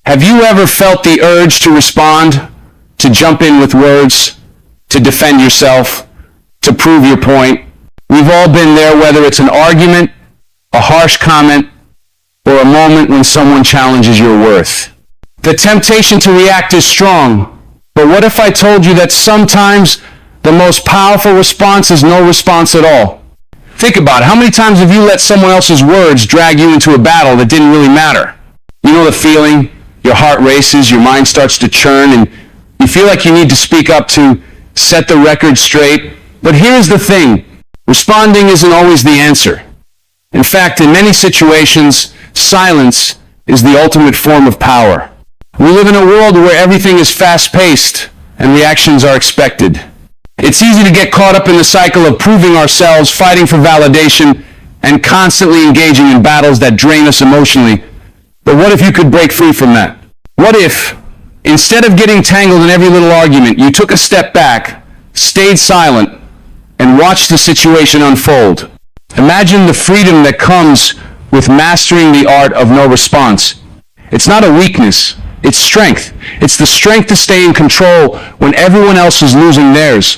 Have you ever felt the urge to respond, to jump in with words, to defend yourself, to prove your point? We've all been there, whether it's an argument, a harsh comment, or a moment when someone challenges your worth. The temptation to react is strong, but what if I told you that sometimes the most powerful response is no response at all? Think about it. How many times have you let someone else's words drag you into a battle that didn't really matter? You know the feeling? Your heart races, your mind starts to churn, and you feel like you need to speak up to set the record straight. But here's the thing. Responding isn't always the answer. In fact, in many situations, silence is the ultimate form of power. We live in a world where everything is fast-paced and reactions are expected. It's easy to get caught up in the cycle of proving ourselves, fighting for validation, and constantly engaging in battles that drain us emotionally. But what if you could break free from that? What if, instead of getting tangled in every little argument, you took a step back, stayed silent, and watched the situation unfold? Imagine the freedom that comes with mastering the art of no response. It's not a weakness, it's strength. It's the strength to stay in control when everyone else is losing theirs.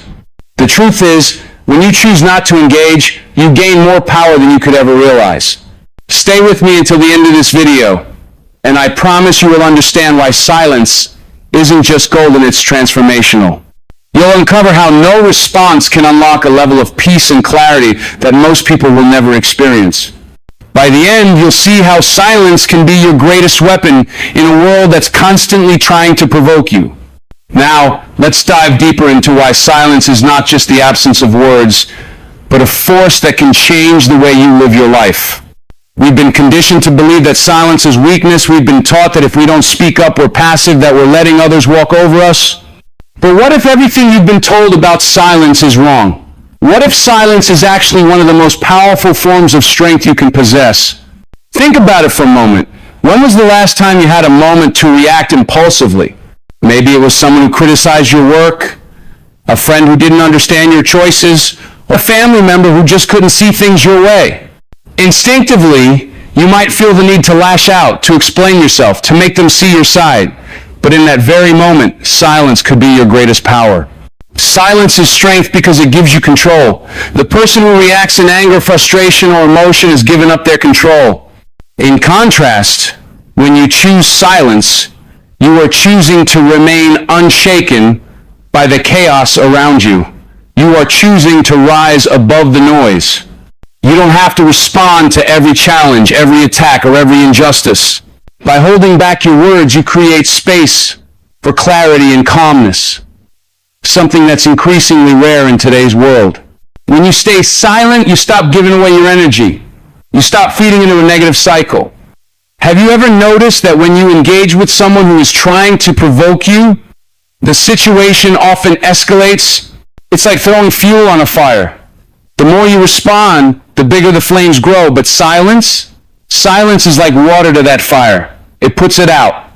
The truth is, when you choose not to engage, you gain more power than you could ever realize. Stay with me until the end of this video, and I promise you will understand why silence isn't just golden, it's transformational. You'll uncover how no response can unlock a level of peace and clarity that most people will never experience. By the end, you'll see how silence can be your greatest weapon in a world that's constantly trying to provoke you. Now, let's dive deeper into why silence is not just the absence of words, but a force that can change the way you live your life. We've been conditioned to believe that silence is weakness. We've been taught that if we don't speak up, we're passive, that we're letting others walk over us. But what if everything you've been told about silence is wrong? What if silence is actually one of the most powerful forms of strength you can possess? Think about it for a moment. When was the last time you had a moment to react impulsively? Maybe it was someone who criticized your work, a friend who didn't understand your choices, or a family member who just couldn't see things your way. Instinctively, you might feel the need to lash out, to explain yourself, to make them see your side. But in that very moment, silence could be your greatest power. Silence is strength because it gives you control. The person who reacts in anger, frustration, or emotion has given up their control. In contrast, when you choose silence, you are choosing to remain unshaken by the chaos around you. You are choosing to rise above the noise. You don't have to respond to every challenge, every attack, or every injustice. By holding back your words, you create space for clarity and calmness, something that's increasingly rare in today's world. When you stay silent, you stop giving away your energy. You stop feeding into a negative cycle. Have you ever noticed that when you engage with someone who is trying to provoke you, the situation often escalates? It's like throwing fuel on a fire. The more you respond, the bigger the flames grow. But silence is like water to that fire. It puts it out.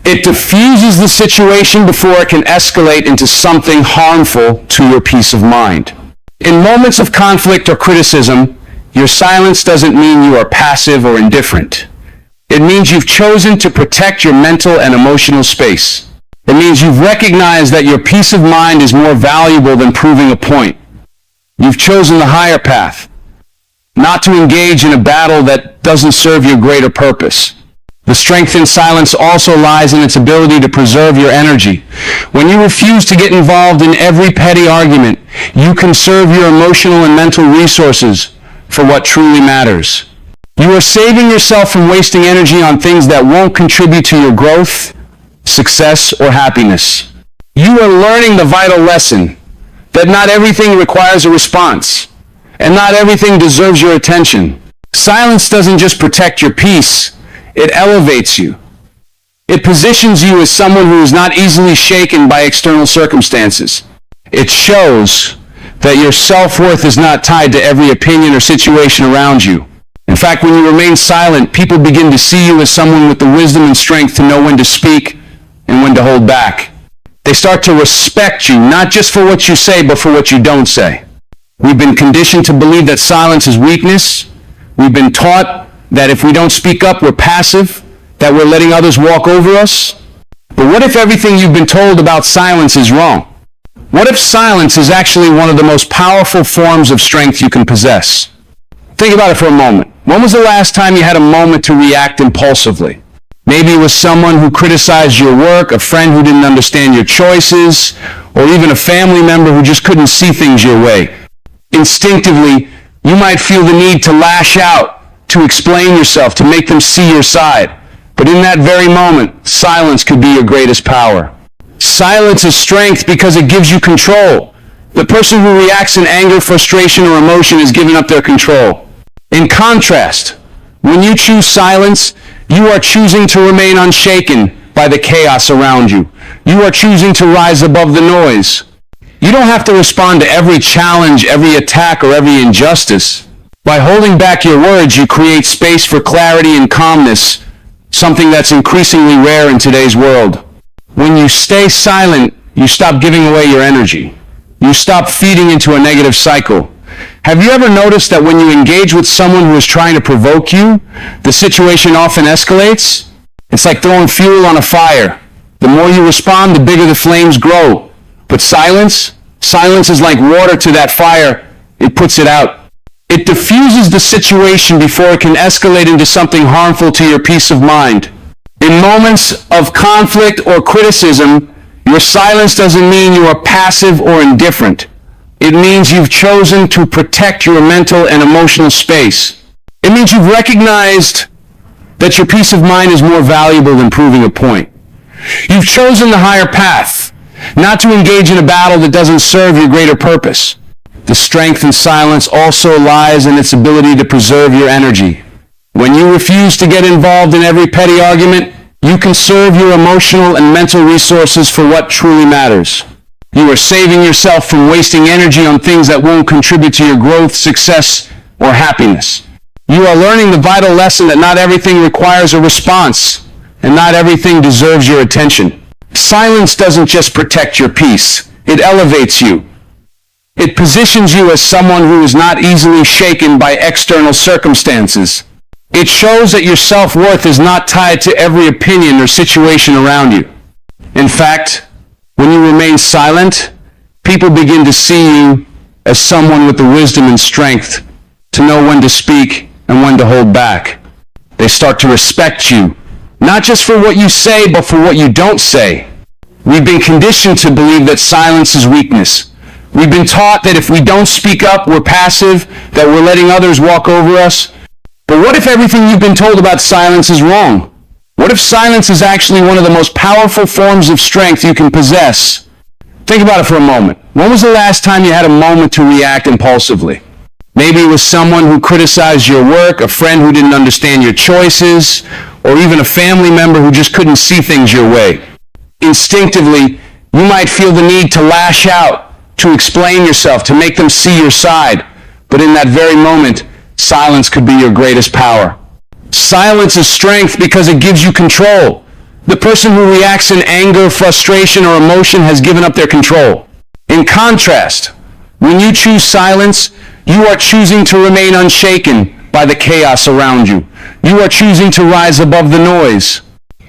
It diffuses the situation before it can escalate into something harmful to your peace of mind. In moments of conflict or criticism, your silence doesn't mean you are passive or indifferent. It means you've chosen to protect your mental and emotional space. It means you've recognized that your peace of mind is more valuable than proving a point. You've chosen the higher path, not to engage in a battle that doesn't serve your greater purpose. The strength in silence also lies in its ability to preserve your energy. When you refuse to get involved in every petty argument, you conserve your emotional and mental resources for what truly matters. You are saving yourself from wasting energy on things that won't contribute to your growth, success, or happiness. You are learning the vital lesson that not everything requires a response, and not everything deserves your attention. Silence doesn't just protect your peace, it elevates you. It positions you as someone who is not easily shaken by external circumstances. It shows that your self-worth is not tied to every opinion or situation around you. In fact, when you remain silent, people begin to see you as someone with the wisdom and strength to know when to speak and when to hold back. They start to respect you, not just for what you say, but for what you don't say. We've been conditioned to believe that silence is weakness. We've been taught that if we don't speak up, we're passive, that we're letting others walk over us? But what if everything you've been told about silence is wrong? What if silence is actually one of the most powerful forms of strength you can possess? Think about it for a moment. When was the last time you had a moment to react impulsively? Maybe it was someone who criticized your work, a friend who didn't understand your choices, or even a family member who just couldn't see things your way. Instinctively, you might feel the need to lash out, to explain yourself, to make them see your side. But in that very moment, silence could be your greatest power. Silence is strength because it gives you control. The person who reacts in anger, frustration, or emotion is giving up their control. In contrast, when you choose silence, you are choosing to remain unshaken by the chaos around you. You are choosing to rise above the noise. You don't have to respond to every challenge, every attack, or every injustice. By holding back your words, you create space for clarity and calmness, something that's increasingly rare in today's world. When you stay silent, you stop giving away your energy. You stop feeding into a negative cycle. Have you ever noticed that when you engage with someone who is trying to provoke you, the situation often escalates? It's like throwing fuel on a fire. The more you respond, the bigger the flames grow. But silence is like water to that fire. It puts it out. It diffuses the situation before it can escalate into something harmful to your peace of mind. In moments of conflict or criticism, your silence doesn't mean you are passive or indifferent. It means you've chosen to protect your mental and emotional space. It means you've recognized that your peace of mind is more valuable than proving a point. You've chosen the higher path, not to engage in a battle that doesn't serve your greater purpose. The strength in silence also lies in its ability to preserve your energy. When you refuse to get involved in every petty argument, you conserve your emotional and mental resources for what truly matters. You are saving yourself from wasting energy on things that won't contribute to your growth, success, or happiness. You are learning the vital lesson that not everything requires a response, and not everything deserves your attention. Silence doesn't just protect your peace, it elevates you. It positions you as someone who is not easily shaken by external circumstances. It shows that your self-worth is not tied to every opinion or situation around you. In fact, when you remain silent, people begin to see you as someone with the wisdom and strength to know when to speak and when to hold back. They start to respect you, not just for what you say, but for what you don't say. We've been conditioned to believe that silence is weakness. We've been taught that if we don't speak up, we're passive, that we're letting others walk over us. But what if everything you've been told about silence is wrong? What if silence is actually one of the most powerful forms of strength you can possess? Think about it for a moment. When was the last time you had a moment to react impulsively? Maybe it was someone who criticized your work, a friend who didn't understand your choices, or even a family member who just couldn't see things your way. Instinctively, you might feel the need to lash out, to explain yourself, to make them see your side. But in that very moment, silence could be your greatest power. Silence is strength because it gives you control. The person who reacts in anger, frustration, or emotion has given up their control. In contrast, when you choose silence, you are choosing to remain unshaken by the chaos around you. You are choosing to rise above the noise.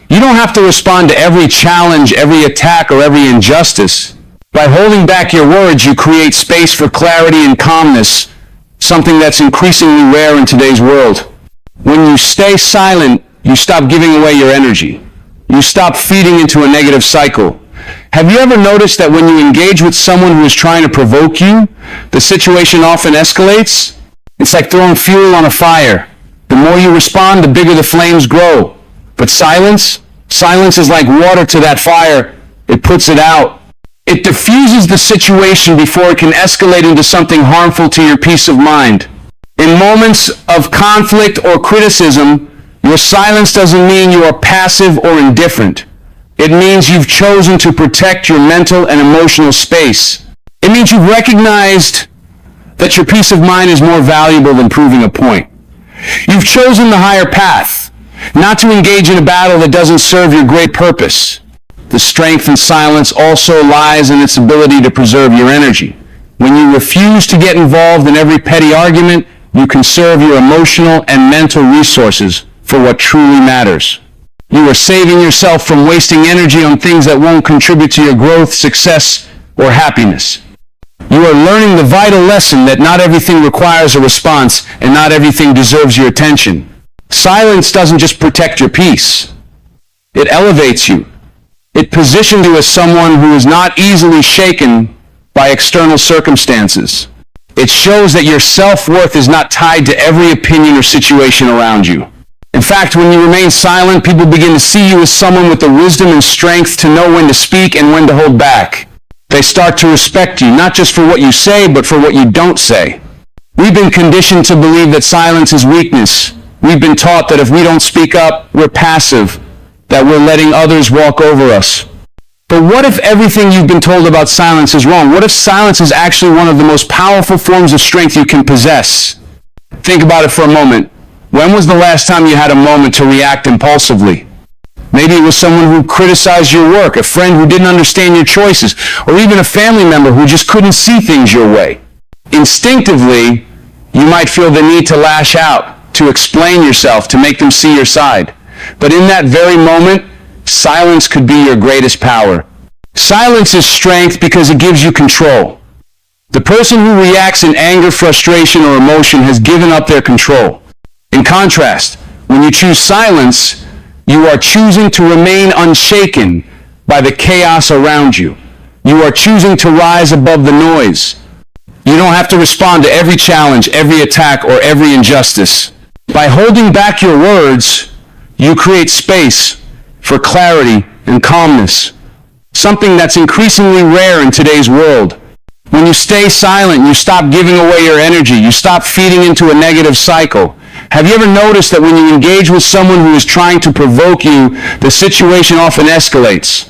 You don't have to respond to every challenge, every attack, or every injustice. By holding back your words, you create space for clarity and calmness, something that's increasingly rare in today's world. When you stay silent, you stop giving away your energy. You stop feeding into a negative cycle. Have you ever noticed that when you engage with someone who is trying to provoke you, the situation often escalates? It's like throwing fuel on a fire. The more you respond, the bigger the flames grow. But silence is like water to that fire. It puts it out. It diffuses the situation before it can escalate into something harmful to your peace of mind. In moments of conflict or criticism, your silence doesn't mean you are passive or indifferent. It means you've chosen to protect your mental and emotional space. It means you've recognized that your peace of mind is more valuable than proving a point. You've chosen the higher path, not to engage in a battle that doesn't serve your great purpose. The strength in silence also lies in its ability to preserve your energy. When you refuse to get involved in every petty argument, you conserve your emotional and mental resources for what truly matters. You are saving yourself from wasting energy on things that won't contribute to your growth, success, or happiness. You are learning the vital lesson that not everything requires a response and not everything deserves your attention. Silence doesn't just protect your peace. It elevates you. It positions you as someone who is not easily shaken by external circumstances. It shows that your self-worth is not tied to every opinion or situation around you. In fact, when you remain silent, people begin to see you as someone with the wisdom and strength to know when to speak and when to hold back. They start to respect you, not just for what you say, but for what you don't say. We've been conditioned to believe that silence is weakness. We've been taught that if we don't speak up, we're passive, that we're letting others walk over us. But what if everything you've been told about silence is wrong? What if silence is actually one of the most powerful forms of strength you can possess? Think about it for a moment. When was the last time you had a moment to react impulsively? Maybe it was someone who criticized your work, a friend who didn't understand your choices, or even a family member who just couldn't see things your way. Instinctively, you might feel the need to lash out, to explain yourself, to make them see your side. But in that very moment, silence could be your greatest power. Silence is strength because it gives you control. The person who reacts in anger, frustration, or emotion has given up their control. In contrast, when you choose silence, you are choosing to remain unshaken by the chaos around you. You are choosing to rise above the noise. You don't have to respond to every challenge, every attack, or every injustice. By holding back your words, you create space for clarity and calmness, something that's increasingly rare in today's world. When you stay silent, you stop giving away your energy. You stop feeding into a negative cycle. Have you ever noticed that when you engage with someone who is trying to provoke you, the situation often escalates?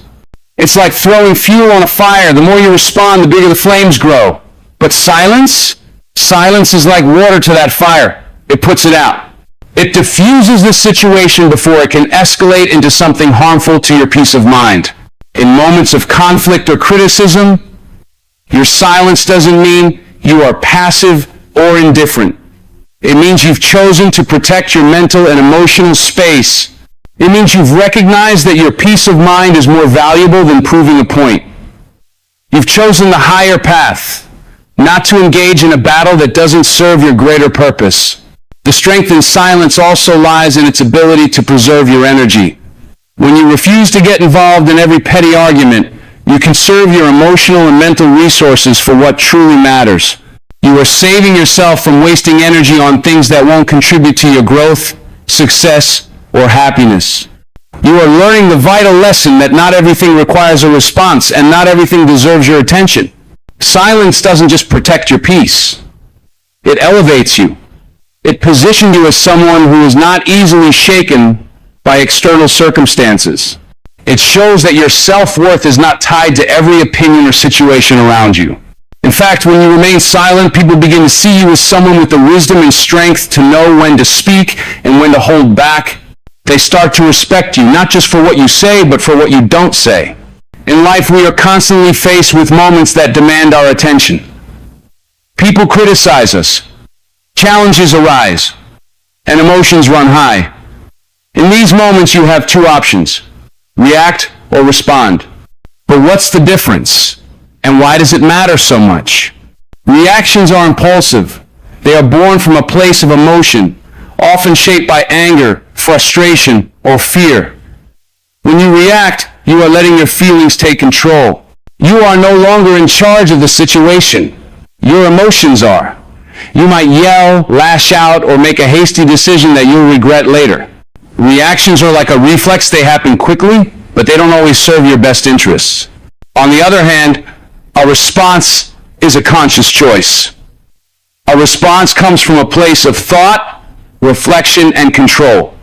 It's like throwing fuel on a fire. The more you respond, the bigger the flames grow. But silence is like water to that fire. It puts it out. It diffuses the situation before it can escalate into something harmful to your peace of mind. In moments of conflict or criticism, your silence doesn't mean you are passive or indifferent. It means you've chosen to protect your mental and emotional space. It means you've recognized that your peace of mind is more valuable than proving a point. You've chosen the higher path, not to engage in a battle that doesn't serve your greater purpose. The strength in silence also lies in its ability to preserve your energy. When you refuse to get involved in every petty argument, you conserve your emotional and mental resources for what truly matters. You are saving yourself from wasting energy on things that won't contribute to your growth, success, or happiness. You are learning the vital lesson that not everything requires a response and not everything deserves your attention. Silence doesn't just protect your peace. It elevates you. It positions you as someone who is not easily shaken by external circumstances. It shows that your self-worth is not tied to every opinion or situation around you. In fact, when you remain silent, people begin to see you as someone with the wisdom and strength to know when to speak and when to hold back. They start to respect you, not just for what you say, but for what you don't say. In life, we are constantly faced with moments that demand our attention. People criticize us. Challenges arise, and emotions run high. In these moments, you have two options: react or respond. But what's the difference? And why does it matter so much? Reactions are impulsive. They are born from a place of emotion, often shaped by anger, frustration, or fear. When you react, you are letting your feelings take control. You are no longer in charge of the situation. Your emotions are. You might yell, lash out, or make a hasty decision that you'll regret later. Reactions are like a reflex. They happen quickly, but they don't always serve your best interests. On the other hand, a response is a conscious choice. A response comes from a place of thought, reflection, and control.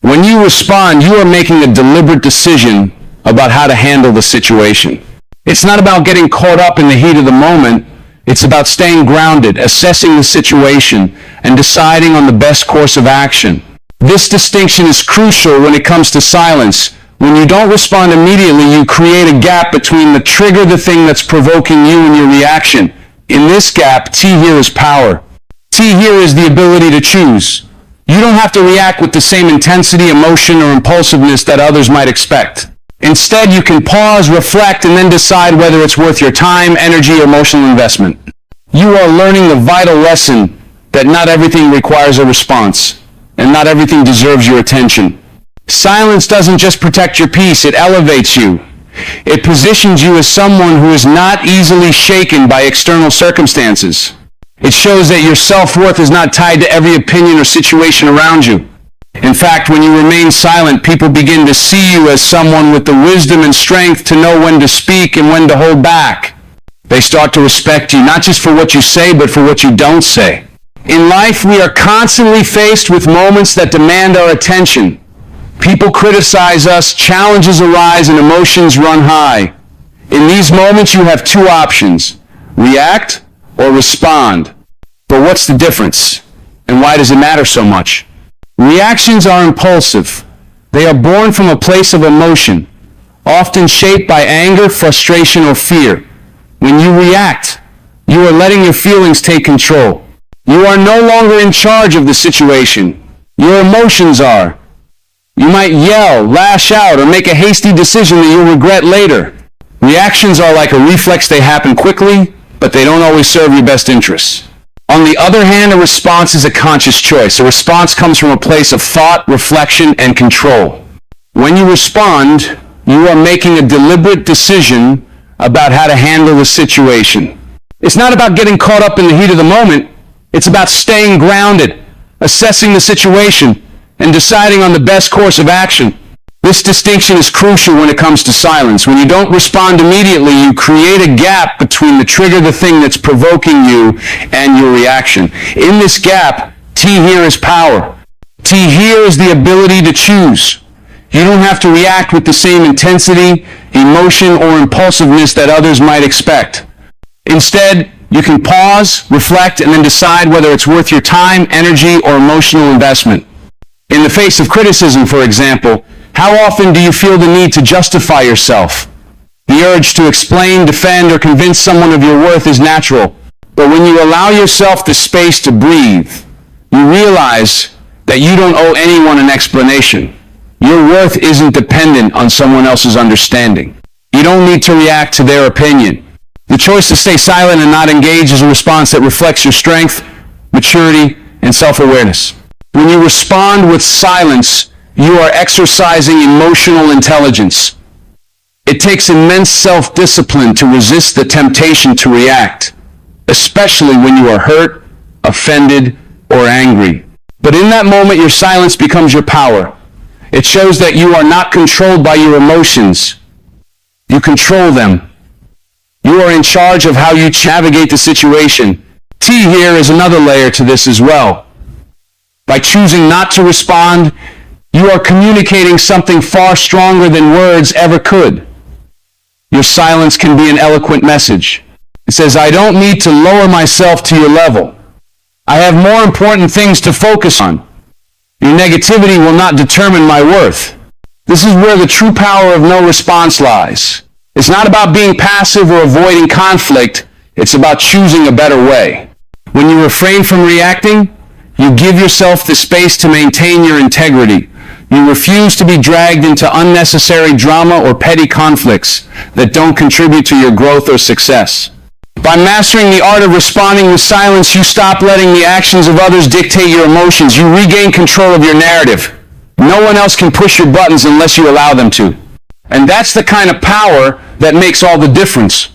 When you respond, you are making a deliberate decision about how to handle the situation. It's not about getting caught up in the heat of the moment. It's about staying grounded, assessing the situation, and deciding on the best course of action. This distinction is crucial when it comes to silence. When you don't respond immediately, you create a gap between the trigger, the thing that's provoking you, and your reaction. In this gap, T here is power. T here is the ability to choose. You don't have to react with the same intensity, emotion, or impulsiveness that others might expect. Instead, you can pause, reflect, and then decide whether it's worth your time, energy, or emotional investment. You are learning the vital lesson that not everything requires a response, and not everything deserves your attention. Silence doesn't just protect your peace, it elevates you. It positions you as someone who is not easily shaken by external circumstances. It shows that your self-worth is not tied to every opinion or situation around you. In fact, when you remain silent, people begin to see you as someone with the wisdom and strength to know when to speak and when to hold back. They start to respect you, not just for what you say, but for what you don't say. In life, we are constantly faced with moments that demand our attention. People criticize us, challenges arise, and emotions run high. In these moments, you have two options: react or respond. But what's the difference? And why does it matter so much? Reactions are impulsive. They are born from a place of emotion, often shaped by anger, frustration, or fear. When you react, you are letting your feelings take control. You are no longer in charge of the situation. Your emotions are. You might yell, lash out, or make a hasty decision that you'll regret later. Reactions are like a reflex. They happen quickly, but they don't always serve your best interests. On the other hand, a response is a conscious choice. A response comes from a place of thought, reflection, and control. When you respond, you are making a deliberate decision about how to handle the situation. It's not about getting caught up in the heat of the moment. It's about staying grounded, assessing the situation, and deciding on the best course of action. This distinction is crucial when it comes to silence. When you don't respond immediately, you create a gap between the trigger, the thing that's provoking you, and your reaction. In this gap, T here is power. T here is the ability to choose. You don't have to react with the same intensity, emotion, or impulsiveness that others might expect. Instead, you can pause, reflect, and then decide whether it's worth your time, energy, or emotional investment. In the face of criticism, for example, how often do you feel the need to justify yourself? The urge to explain, defend, or convince someone of your worth is natural. But when you allow yourself the space to breathe, you realize that you don't owe anyone an explanation. Your worth isn't dependent on someone else's understanding. You don't need to react to their opinion. The choice to stay silent and not engage is a response that reflects your strength, maturity, and self-awareness. When you respond with silence, you are exercising emotional intelligence. It takes immense self-discipline to resist the temptation to react, especially when you are hurt, offended, or angry. But in that moment, your silence becomes your power. It shows that you are not controlled by your emotions. You control them. You are in charge of how you navigate the situation. T here is another layer to this as well. By choosing not to respond, you are communicating something far stronger than words ever could. Your silence can be an eloquent message. It says, I don't need to lower myself to your level. I have more important things to focus on. Your negativity will not determine my worth. This is where the true power of no response lies. It's not about being passive or avoiding conflict. It's about choosing a better way. When you refrain from reacting, you give yourself the space to maintain your integrity. You refuse to be dragged into unnecessary drama or petty conflicts that don't contribute to your growth or success. By mastering the art of responding with silence, you stop letting the actions of others dictate your emotions. You regain control of your narrative. No one else can push your buttons unless you allow them to. And that's the kind of power that makes all the difference.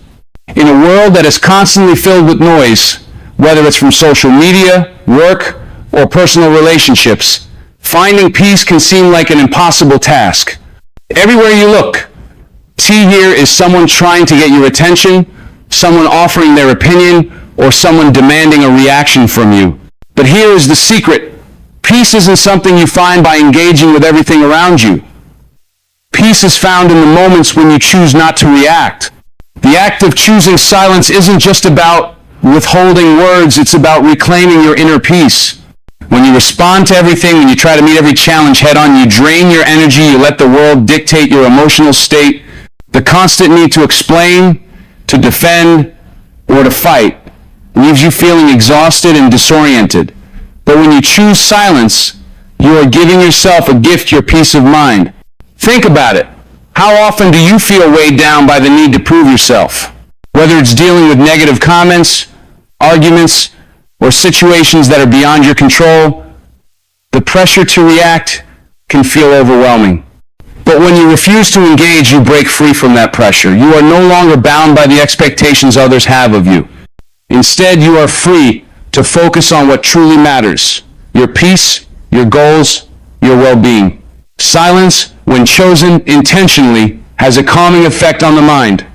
In a world that is constantly filled with noise, whether it's from social media, work, or personal relationships, finding peace can seem like an impossible task. Everywhere you look, T here is someone trying to get your attention, someone offering their opinion, or someone demanding a reaction from you. But here is the secret. Peace isn't something you find by engaging with everything around you. Peace is found in the moments when you choose not to react. The act of choosing silence isn't just about withholding words, it's about reclaiming your inner peace. When you respond to everything, when you try to meet every challenge head on, you drain your energy, you let the world dictate your emotional state. The constant need to explain, to defend, or to fight leaves you feeling exhausted and disoriented. But when you choose silence, You are giving yourself a gift, your peace of mind. Think about it. How often do you feel weighed down by the need to prove yourself? Whether it's dealing with negative comments, arguments, or situations that are beyond your control, the pressure to react can feel overwhelming. But when you refuse to engage, you break free from that pressure. You are no longer bound by the expectations others have of you. Instead, you are free to focus on what truly matters: your peace, your goals, your well-being. Silence, when chosen intentionally, has a calming effect on the mind.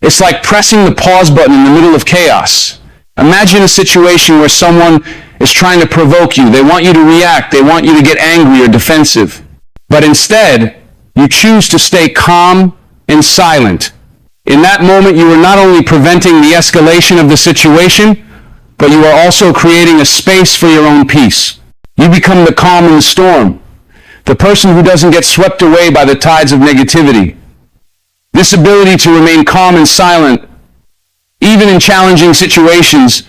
It's like pressing the pause button in the middle of chaos. Imagine a situation where someone is trying to provoke you. They want you to react. They want you to get angry or defensive. But instead, you choose to stay calm and silent. In that moment, you are not only preventing the escalation of the situation, but you are also creating a space for your own peace. You become the calm in the storm, the person who doesn't get swept away by the tides of negativity. This ability to remain calm and silent, even in challenging situations,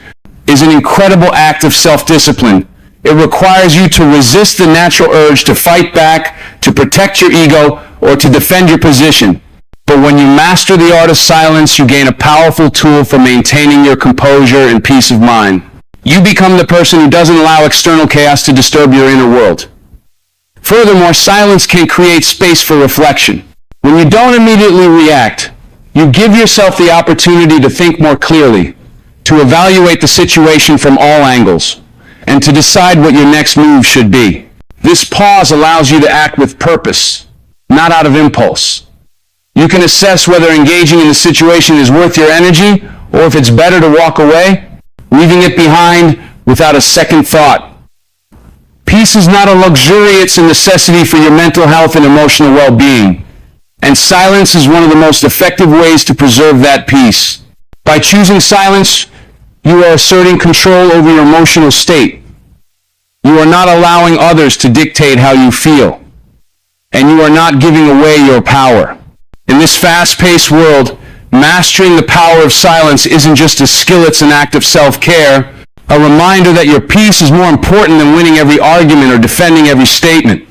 is an incredible act of self-discipline. It requires you to resist the natural urge to fight back, to protect your ego, or to defend your position. But when you master the art of silence, you gain a powerful tool for maintaining your composure and peace of mind. You become the person who doesn't allow external chaos to disturb your inner world. Furthermore, silence can create space for reflection. When you don't immediately react, you give yourself the opportunity to think more clearly, to evaluate the situation from all angles, and to decide what your next move should be. This pause allows you to act with purpose, not out of impulse. You can assess whether engaging in the situation is worth your energy, or if it's better to walk away, leaving it behind without a second thought. Peace is not a luxury, it's a necessity for your mental health and emotional well-being. And silence is one of the most effective ways to preserve that peace. By choosing silence, you are asserting control over your emotional state. You are not allowing others to dictate how you feel. And you are not giving away your power. In this fast-paced world, mastering the power of silence isn't just a skill, it's an act of self-care, a reminder that your peace is more important than winning every argument or defending every statement.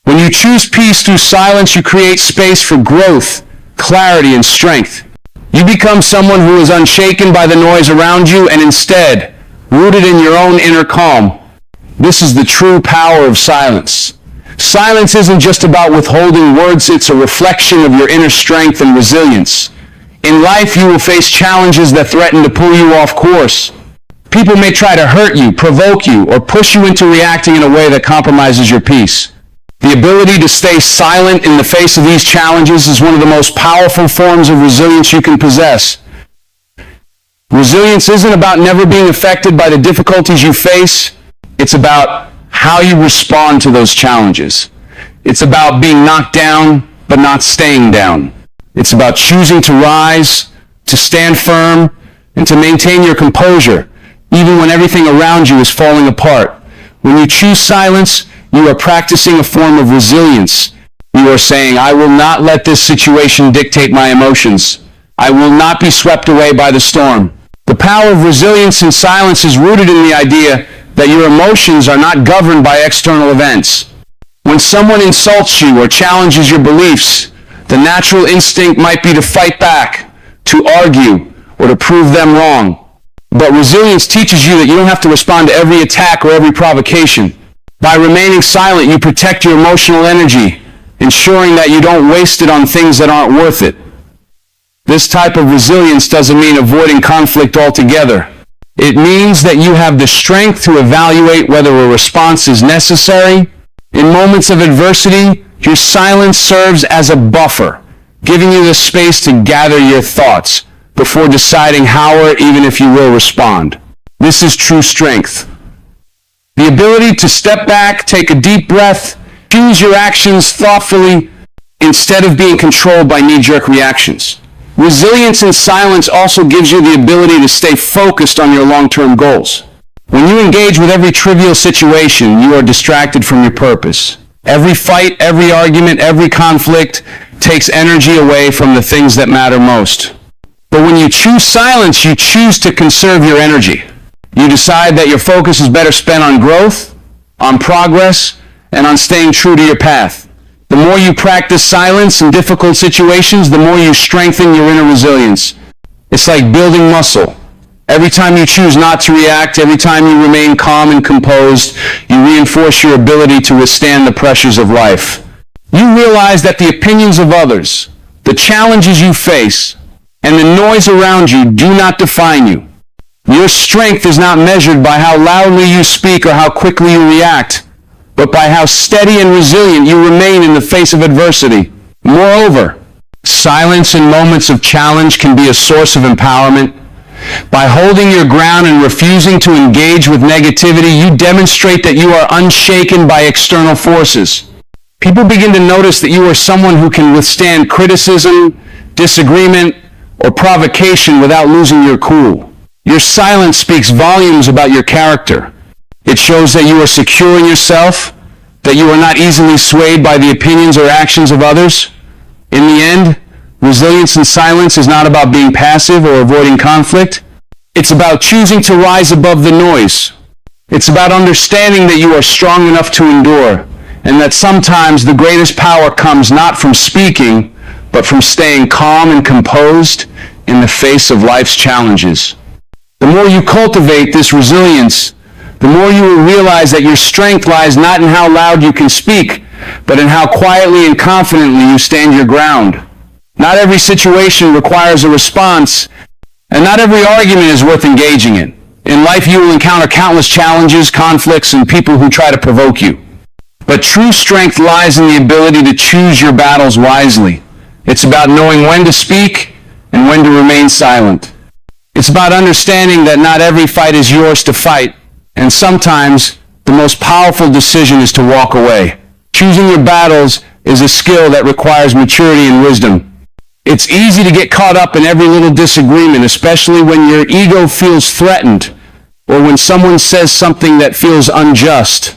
When you choose peace through silence, you create space for growth, clarity, and strength. You become someone who is unshaken by the noise around you and instead rooted in your own inner calm. This is the true power of silence. Silence isn't just about withholding words, it's a reflection of your inner strength and resilience. In life, you will face challenges that threaten to pull you off course. People may try to hurt you, provoke you, or push you into reacting in a way that compromises your peace. The ability to stay silent in the face of these challenges is one of the most powerful forms of resilience you can possess. Resilience isn't about never being affected by the difficulties you face. It's about how you respond to those challenges. It's about being knocked down, but not staying down. It's about choosing to rise, to stand firm, and to maintain your composure, even when everything around you is falling apart. When you choose silence, you are practicing a form of resilience. You are saying, I will not let this situation dictate my emotions. I will not be swept away by the storm. The power of resilience in silence is rooted in the idea that your emotions are not governed by external events. When someone insults you or challenges your beliefs, the natural instinct might be to fight back, to argue, or to prove them wrong. But resilience teaches you that you don't have to respond to every attack or every provocation. By remaining silent, you protect your emotional energy, ensuring that you don't waste it on things that aren't worth it. This type of resilience doesn't mean avoiding conflict altogether. It means that you have the strength to evaluate whether a response is necessary. In moments of adversity, your silence serves as a buffer, giving you the space to gather your thoughts before deciding how or even if you will respond. This is true strength. The ability to step back, take a deep breath, choose your actions thoughtfully instead of being controlled by knee-jerk reactions. Resilience in silence also gives you the ability to stay focused on your long-term goals. When you engage with every trivial situation, you are distracted from your purpose. Every fight, every argument, every conflict takes energy away from the things that matter most. But when you choose silence, you choose to conserve your energy. You decide that your focus is better spent on growth, on progress, and on staying true to your path. The more you practice silence in difficult situations, the more you strengthen your inner resilience. It's like building muscle. Every time you choose not to react, every time you remain calm and composed, you reinforce your ability to withstand the pressures of life. You realize that the opinions of others, the challenges you face, and the noise around you do not define you. Your strength is not measured by how loudly you speak or how quickly you react, but by how steady and resilient you remain in the face of adversity. Moreover, silence in moments of challenge can be a source of empowerment. By holding your ground and refusing to engage with negativity, you demonstrate that you are unshaken by external forces. People begin to notice that you are someone who can withstand criticism, disagreement, or provocation without losing your cool. Your silence speaks volumes about your character. It shows that you are secure in yourself, that you are not easily swayed by the opinions or actions of others. In the end, resilience in silence is not about being passive or avoiding conflict. It's about choosing to rise above the noise. It's about understanding that you are strong enough to endure, and that sometimes the greatest power comes not from speaking, but from staying calm and composed in the face of life's challenges. The more you cultivate this resilience, the more you will realize that your strength lies not in how loud you can speak, but in how quietly and confidently you stand your ground. Not every situation requires a response, and not every argument is worth engaging in. In life, you will encounter countless challenges, conflicts, and people who try to provoke you. But true strength lies in the ability to choose your battles wisely. It's about knowing when to speak and when to remain silent. It's about understanding that not every fight is yours to fight, and sometimes the most powerful decision is to walk away. Choosing your battles is a skill that requires maturity and wisdom. It's easy to get caught up in every little disagreement, especially when your ego feels threatened or when someone says something that feels unjust.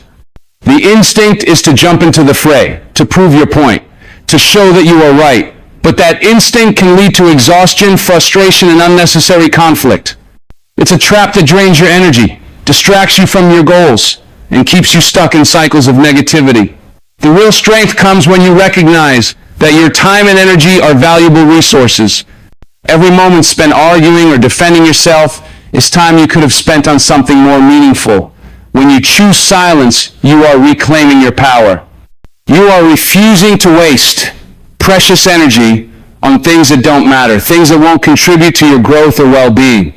The instinct is to jump into the fray, to prove your point, to show that you are right. But that instinct can lead to exhaustion, frustration, and unnecessary conflict. It's a trap that drains your energy, distracts you from your goals, and keeps you stuck in cycles of negativity. The real strength comes when you recognize that your time and energy are valuable resources. Every moment spent arguing or defending yourself is time you could have spent on something more meaningful. When you choose silence, you are reclaiming your power. You are refusing to waste precious energy on things that don't matter, things that won't contribute to your growth or well-being.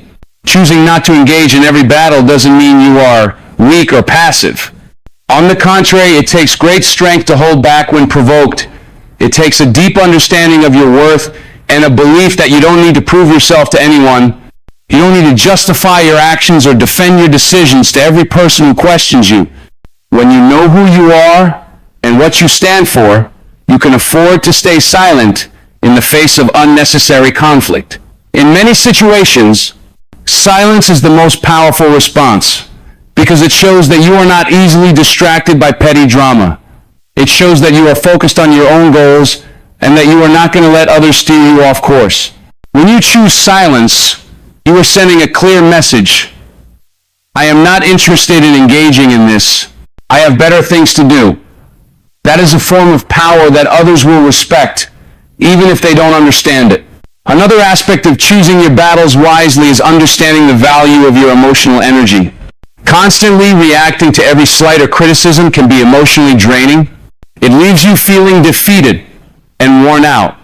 Choosing not to engage in every battle doesn't mean you are weak or passive. On the contrary, it takes great strength to hold back when provoked. It takes a deep understanding of your worth and a belief that you don't need to prove yourself to anyone. You don't need to justify your actions or defend your decisions to every person who questions you. When you know who you are and what you stand for, you can afford to stay silent in the face of unnecessary conflict. In many situations, silence is the most powerful response because it shows that you are not easily distracted by petty drama. It shows that you are focused on your own goals and that you are not going to let others steer you off course. When you choose silence, you are sending a clear message. I am not interested in engaging in this. I have better things to do. That is a form of power that others will respect, even if they don't understand it. Another aspect of choosing your battles wisely is understanding the value of your emotional energy. Constantly reacting to every slight or criticism can be emotionally draining. It leaves you feeling defeated and worn out.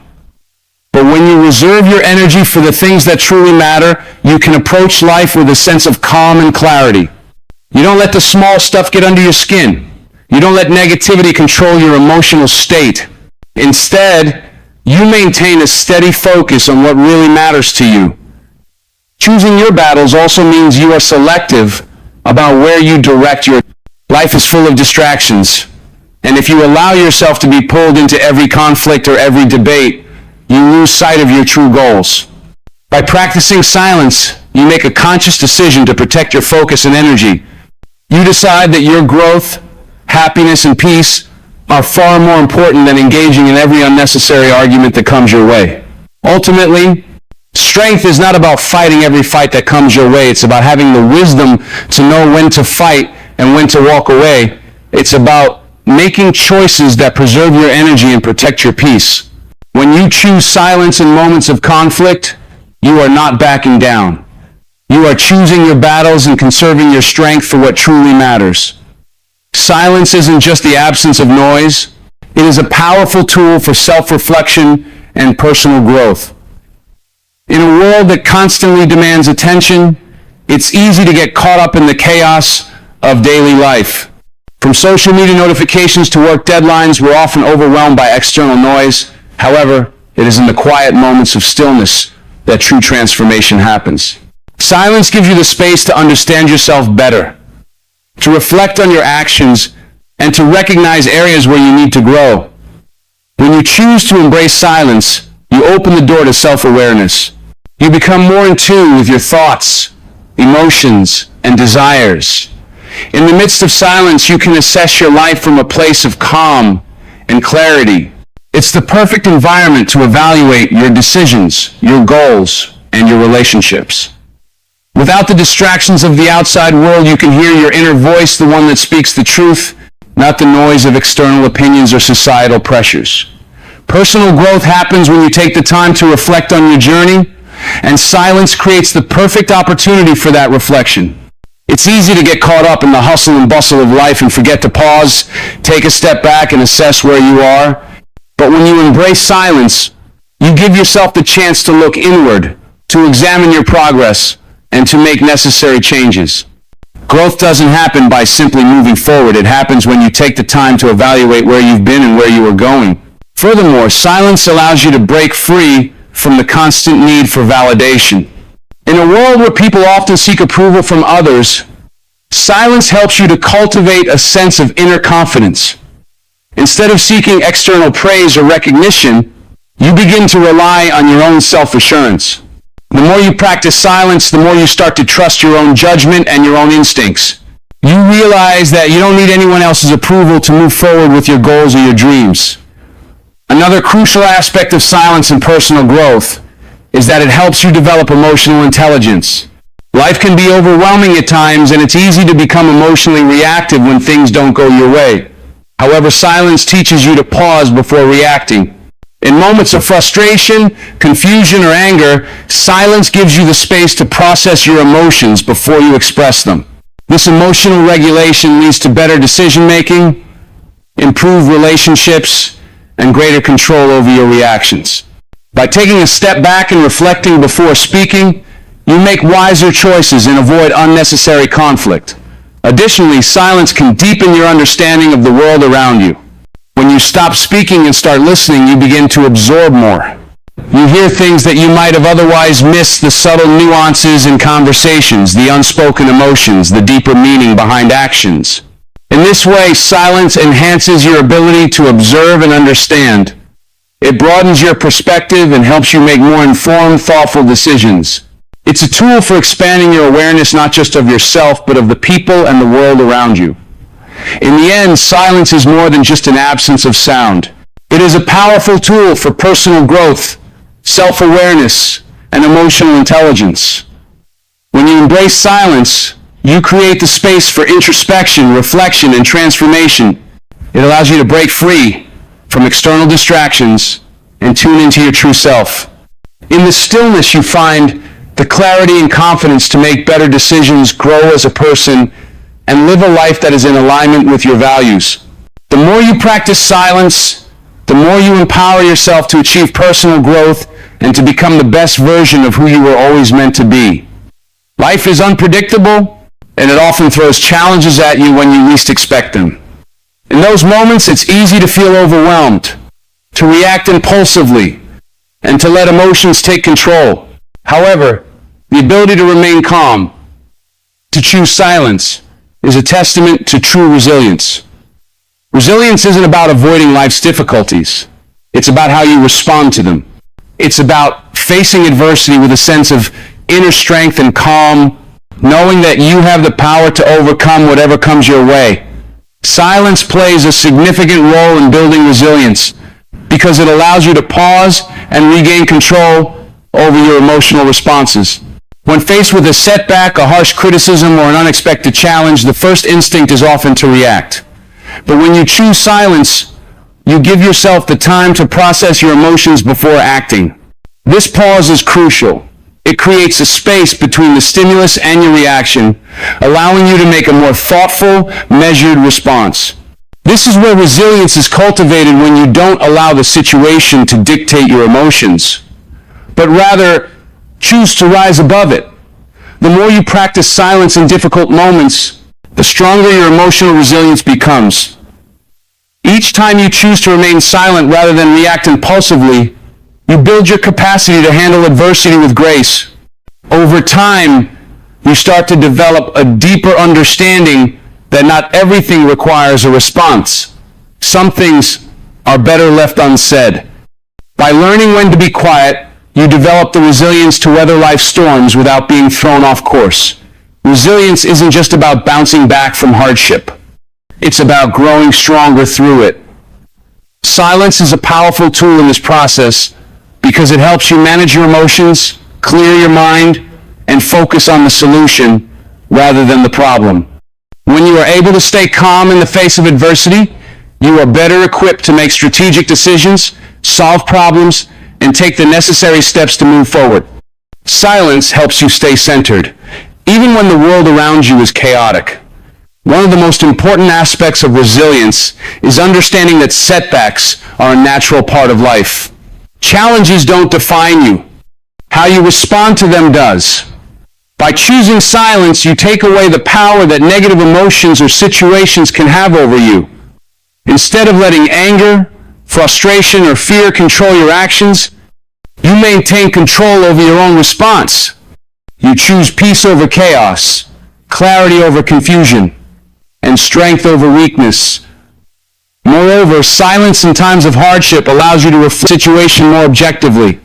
But when you reserve your energy for the things that truly matter, you can approach life with a sense of calm and clarity. You don't let the small stuff get under your skin. You don't let negativity control your emotional state. Instead, you maintain a steady focus on what really matters to you. Choosing your battles also means you are selective about where you direct your life. Is full of distractions, and if you allow yourself to be pulled into every conflict or every debate, you lose sight of your true goals. By practicing silence, you make a conscious decision to protect your focus and energy. You decide that your growth, happiness, and peace are far more important than engaging in every unnecessary argument that comes your way. Ultimately, strength is not about fighting every fight that comes your way. It's about having the wisdom to know when to fight and when to walk away, It's about making choices that preserve your energy and protect your peace. When you choose silence in moments of conflict, you are not backing down. You are choosing your battles and conserving your strength for what truly matters. Silence isn't just the absence of noise. It is a powerful tool for self-reflection and personal growth. In a world that constantly demands attention, it's easy to get caught up in the chaos of daily life. From social media notifications to work deadlines, we're often overwhelmed by external noise. However, it is in the quiet moments of stillness that true transformation happens. Silence gives you the space to understand yourself better, to reflect on your actions, and to recognize areas where you need to grow. When you choose to embrace silence, you open the door to self-awareness. You become more in tune with your thoughts, emotions, and desires. In the midst of silence, you can assess your life from a place of calm and clarity. It's the perfect environment to evaluate your decisions, your goals, and your relationships. Without the distractions of the outside world, you can hear your inner voice, the one that speaks the truth, not the noise of external opinions or societal pressures. Personal growth happens when you take the time to reflect on your journey, and silence creates the perfect opportunity for that reflection. It's easy to get caught up in the hustle and bustle of life and forget to pause, take a step back, and assess where you are. But when you embrace silence, you give yourself the chance to look inward, to examine your progress, and to make necessary changes. Growth doesn't happen by simply moving forward. It happens when you take the time to evaluate where you've been and where you are going. Furthermore, silence allows you to break free from the constant need for validation. In a world where people often seek approval from others, silence helps you to cultivate a sense of inner confidence. Instead of seeking external praise or recognition, you begin to rely on your own self-assurance. The more you practice silence, the more you start to trust your own judgment and your own instincts. You realize that you don't need anyone else's approval to move forward with your goals or your dreams. Another crucial aspect of silence and personal growth is that it helps you develop emotional intelligence. Life can be overwhelming at times, and it's easy to become emotionally reactive when things don't go your way. However, silence teaches you to pause before reacting. In moments of frustration, confusion, or anger, silence gives you the space to process your emotions before you express them. This emotional regulation leads to better decision-making, improved relationships, and greater control over your reactions. By taking a step back and reflecting before speaking, you make wiser choices and avoid unnecessary conflict. Additionally, silence can deepen your understanding of the world around you. When you stop speaking and start listening, you begin to absorb more. You hear things that you might have otherwise missed, the subtle nuances in conversations, the unspoken emotions, the deeper meaning behind actions. In this way, silence enhances your ability to observe and understand. It broadens your perspective and helps you make more informed, thoughtful decisions. It's a tool for expanding your awareness not just of yourself, but of the people and the world around you. In the end, silence is more than just an absence of sound. It is a powerful tool for personal growth, self-awareness, and emotional intelligence. When you embrace silence, you create the space for introspection, reflection, and transformation. It allows you to break free from external distractions and tune into your true self. In the stillness, you find the clarity and confidence to make better decisions, grow as a person, and live a life that is in alignment with your values. The more you practice silence, the more you empower yourself to achieve personal growth and to become the best version of who you were always meant to be. Life is unpredictable, and it often throws challenges at you when you least expect them. In those moments, it's easy to feel overwhelmed, to react impulsively, and to let emotions take control. However, the ability to remain calm, to choose silence, is a testament to true resilience. Resilience isn't about avoiding life's difficulties. It's about how you respond to them. It's about facing adversity with a sense of inner strength and calm, knowing that you have the power to overcome whatever comes your way. Silence plays a significant role in building resilience because it allows you to pause and regain control over your emotional responses. When faced with a setback, a harsh criticism, or an unexpected challenge, the first instinct is often to react. But when you choose silence, you give yourself the time to process your emotions before acting. This pause is crucial. It creates a space between the stimulus and your reaction, allowing you to make a more thoughtful, measured response. This is where resilience is cultivated, when you don't allow the situation to dictate your emotions, but rather choose to rise above it. The more you practice silence in difficult moments, the stronger your emotional resilience becomes. Each time you choose to remain silent rather than react impulsively, you build your capacity to handle adversity with grace. Over time, you start to develop a deeper understanding that not everything requires a response. Some things are better left unsaid. By learning when to be quiet, you develop the resilience to weather life's storms without being thrown off course. Resilience isn't just about bouncing back from hardship. It's about growing stronger through it. Silence is a powerful tool in this process because it helps you manage your emotions, clear your mind, and focus on the solution rather than the problem. When you are able to stay calm in the face of adversity, you are better equipped to make strategic decisions, solve problems, and take the necessary steps to move forward. Silence helps you stay centered, even when the world around you is chaotic. One of the most important aspects of resilience is understanding that setbacks are a natural part of life. Challenges don't define you. How you respond to them does. By choosing silence, you take away the power that negative emotions or situations can have over you. Instead of letting anger, frustration, or fear control your actions, you maintain control over your own response. You choose peace over chaos, clarity over confusion, and strength over weakness. Moreover, silence in times of hardship allows you to reflect the situation more objectively.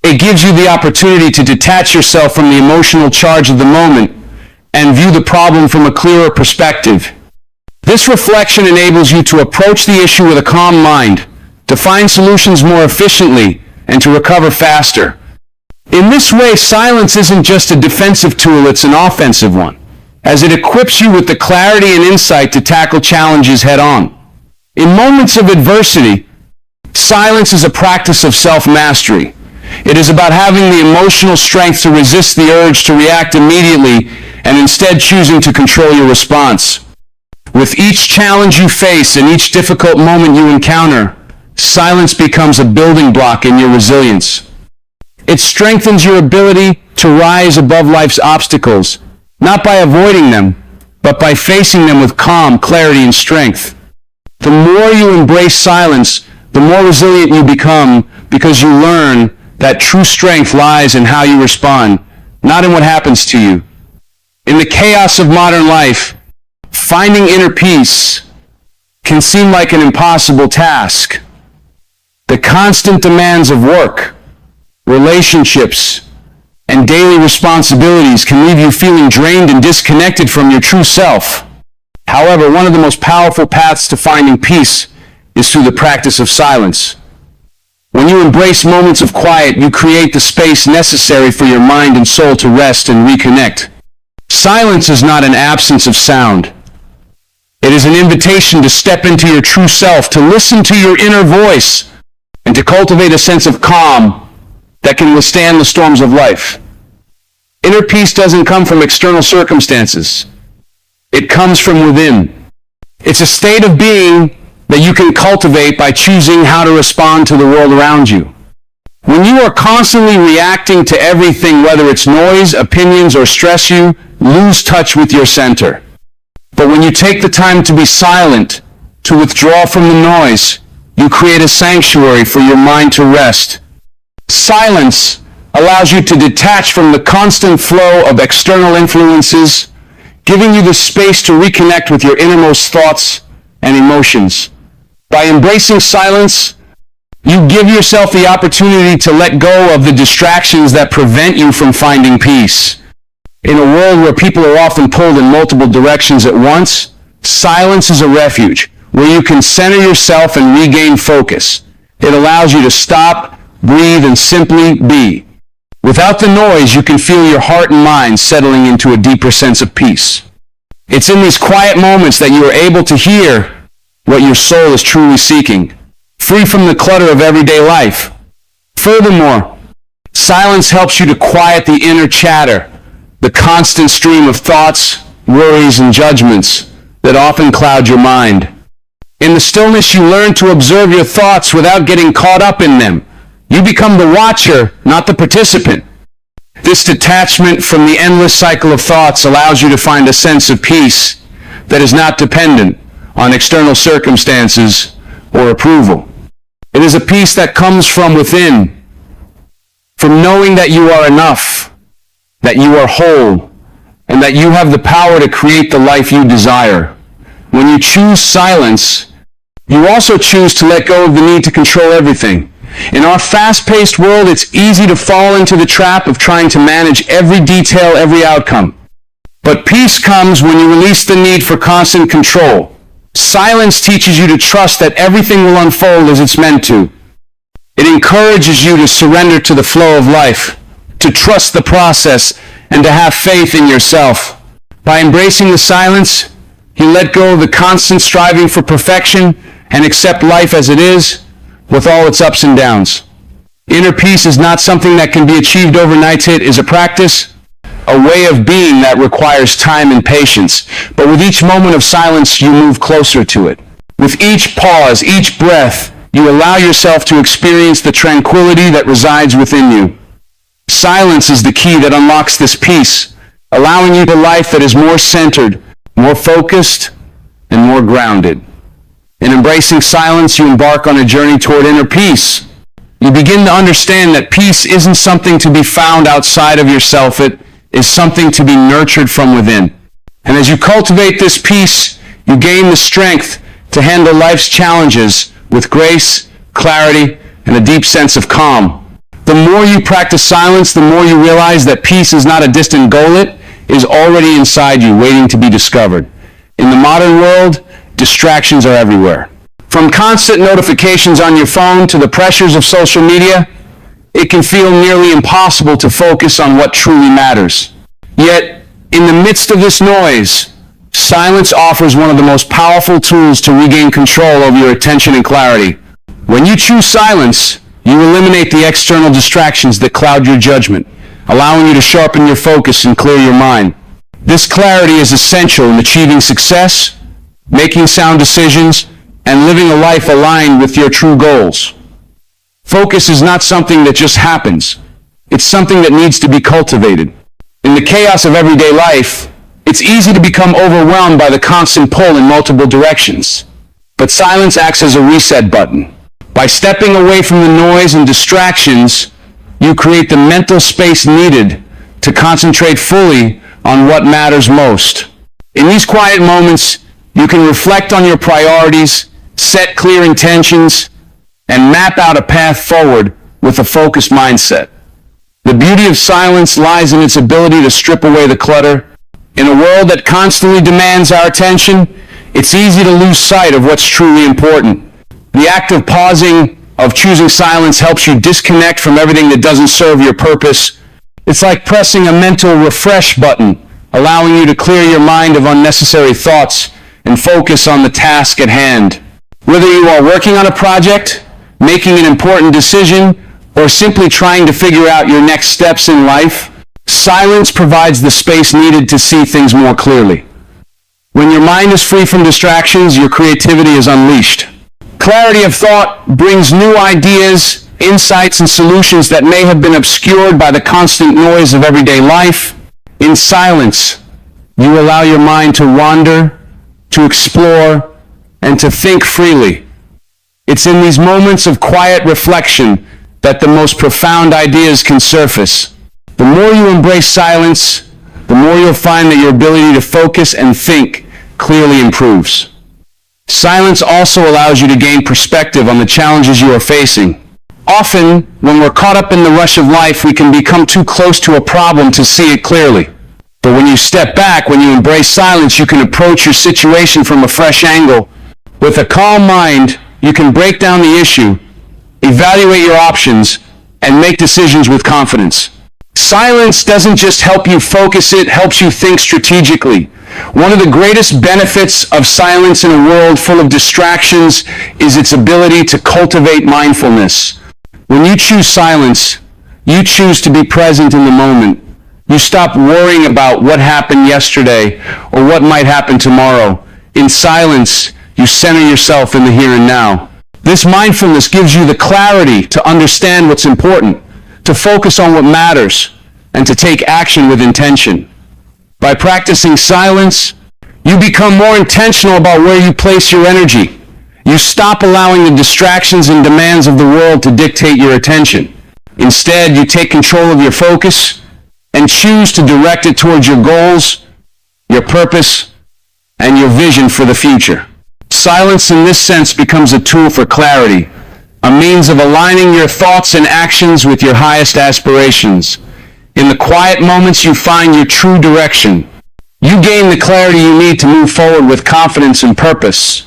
It gives you the opportunity to detach yourself from the emotional charge of the moment and view the problem from a clearer perspective. This reflection enables you to approach the issue with a calm mind, to find solutions more efficiently, and to recover faster. In this way, silence isn't just a defensive tool, it's an offensive one, as it equips you with the clarity and insight to tackle challenges head-on. In moments of adversity, silence is a practice of self-mastery. It is about having the emotional strength to resist the urge to react immediately and instead choosing to control your response. With each challenge you face and each difficult moment you encounter, silence becomes a building block in your resilience. It strengthens your ability to rise above life's obstacles, not by avoiding them, but by facing them with calm, clarity, and strength. The more you embrace silence, the more resilient you become, because you learn that true strength lies in how you respond, not in what happens to you. In the chaos of modern life, finding inner peace can seem like an impossible task. The constant demands of work, relationships, and daily responsibilities can leave you feeling drained and disconnected from your true self. However, one of the most powerful paths to finding peace is through the practice of silence. When you embrace moments of quiet, you create the space necessary for your mind and soul to rest and reconnect. Silence is not an absence of sound. It is an invitation to step into your true self, to listen to your inner voice, and to cultivate a sense of calm that can withstand the storms of life. Inner peace doesn't come from external circumstances. It comes from within. It's a state of being that you can cultivate by choosing how to respond to the world around you. When you are constantly reacting to everything, whether it's noise, opinions, or stress, you lose touch with your center. But when you take the time to be silent, to withdraw from the noise, you create a sanctuary for your mind to rest. Silence allows you to detach from the constant flow of external influences, giving you the space to reconnect with your innermost thoughts and emotions. By embracing silence, you give yourself the opportunity to let go of the distractions that prevent you from finding peace. In a world where people are often pulled in multiple directions at once, silence is a refuge where you can center yourself and regain focus. It allows you to stop, breathe, and simply be. Without the noise, you can feel your heart and mind settling into a deeper sense of peace. It's in these quiet moments that you are able to hear what your soul is truly seeking, free from the clutter of everyday life. Furthermore, silence helps you to quiet the inner chatter, the constant stream of thoughts, worries, and judgments that often cloud your mind. In the stillness, you learn to observe your thoughts without getting caught up in them. You become the watcher, not the participant. This detachment from the endless cycle of thoughts allows you to find a sense of peace that is not dependent on external circumstances or approval. It is a peace that comes from within, from knowing that you are enough, that you are whole, and that you have the power to create the life you desire. When you choose silence, you also choose to let go of the need to control everything. In our fast-paced world, it's easy to fall into the trap of trying to manage every detail, every outcome. But peace comes when you release the need for constant control. Silence teaches you to trust that everything will unfold as it's meant to. It encourages you to surrender to the flow of life, to trust the process, and to have faith in yourself. By embracing the silence, you let go of the constant striving for perfection and accept life as it is, with all its ups and downs. Inner peace is not something that can be achieved overnight. It is a practice, a way of being that requires time and patience. But with each moment of silence, you move closer to it. With each pause, each breath, you allow yourself to experience the tranquility that resides within you. Silence is the key that unlocks this peace, allowing you a life that is more centered, more focused, and more grounded. In embracing silence, you embark on a journey toward inner peace. You begin to understand that peace isn't something to be found outside of yourself. It is something to be nurtured from within. And as you cultivate this peace, you gain the strength to handle life's challenges with grace, clarity, and a deep sense of calm. The more you practice silence, the more you realize that peace is not a distant goal. It is already inside you, waiting to be discovered. In the modern world, distractions are everywhere. From constant notifications on your phone to the pressures of social media, it can feel nearly impossible to focus on what truly matters. Yet, in the midst of this noise, silence offers one of the most powerful tools to regain control over your attention and clarity. When you choose silence, you eliminate the external distractions that cloud your judgment, allowing you to sharpen your focus and clear your mind. This clarity is essential in achieving success, making sound decisions, and living a life aligned with your true goals. Focus is not something that just happens. It's something that needs to be cultivated. In the chaos of everyday life, it's easy to become overwhelmed by the constant pull in multiple directions. But silence acts as a reset button. By stepping away from the noise and distractions, you create the mental space needed to concentrate fully on what matters most. In these quiet moments, you can reflect on your priorities, set clear intentions, and map out a path forward with a focused mindset. The beauty of silence lies in its ability to strip away the clutter. In a world that constantly demands our attention, it's easy to lose sight of what's truly important. The act of pausing, of choosing silence, helps you disconnect from everything that doesn't serve your purpose. It's like pressing a mental refresh button, allowing you to clear your mind of unnecessary thoughts and focus on the task at hand. Whether you are working on a project, making an important decision, or simply trying to figure out your next steps in life, silence provides the space needed to see things more clearly. When your mind is free from distractions, your creativity is unleashed. Clarity of thought brings new ideas, insights, and solutions that may have been obscured by the constant noise of everyday life. In silence, you allow your mind to wander, to explore, and to think freely. It's in these moments of quiet reflection that the most profound ideas can surface. The more you embrace silence, the more you'll find that your ability to focus and think clearly improves. Silence also allows you to gain perspective on the challenges you are facing. Often, when we're caught up in the rush of life, we can become too close to a problem to see it clearly. But when you step back, when you embrace silence, you can approach your situation from a fresh angle. With a calm mind, you can break down the issue, evaluate your options, and make decisions with confidence. Silence doesn't just help you focus, it helps you think strategically. One of the greatest benefits of silence in a world full of distractions is its ability to cultivate mindfulness. When you choose silence, you choose to be present in the moment. You stop worrying about what happened yesterday or what might happen tomorrow. In silence, you center yourself in the here and now. This mindfulness gives you the clarity to understand what's important, to focus on what matters, and to take action with intention. By practicing silence, you become more intentional about where you place your energy. You stop allowing the distractions and demands of the world to dictate your attention. Instead, you take control of your focus and choose to direct it towards your goals, your purpose, and your vision for the future. Silence in this sense becomes a tool for clarity, a means of aligning your thoughts and actions with your highest aspirations. In the quiet moments, you find your true direction. You gain the clarity you need to move forward with confidence and purpose.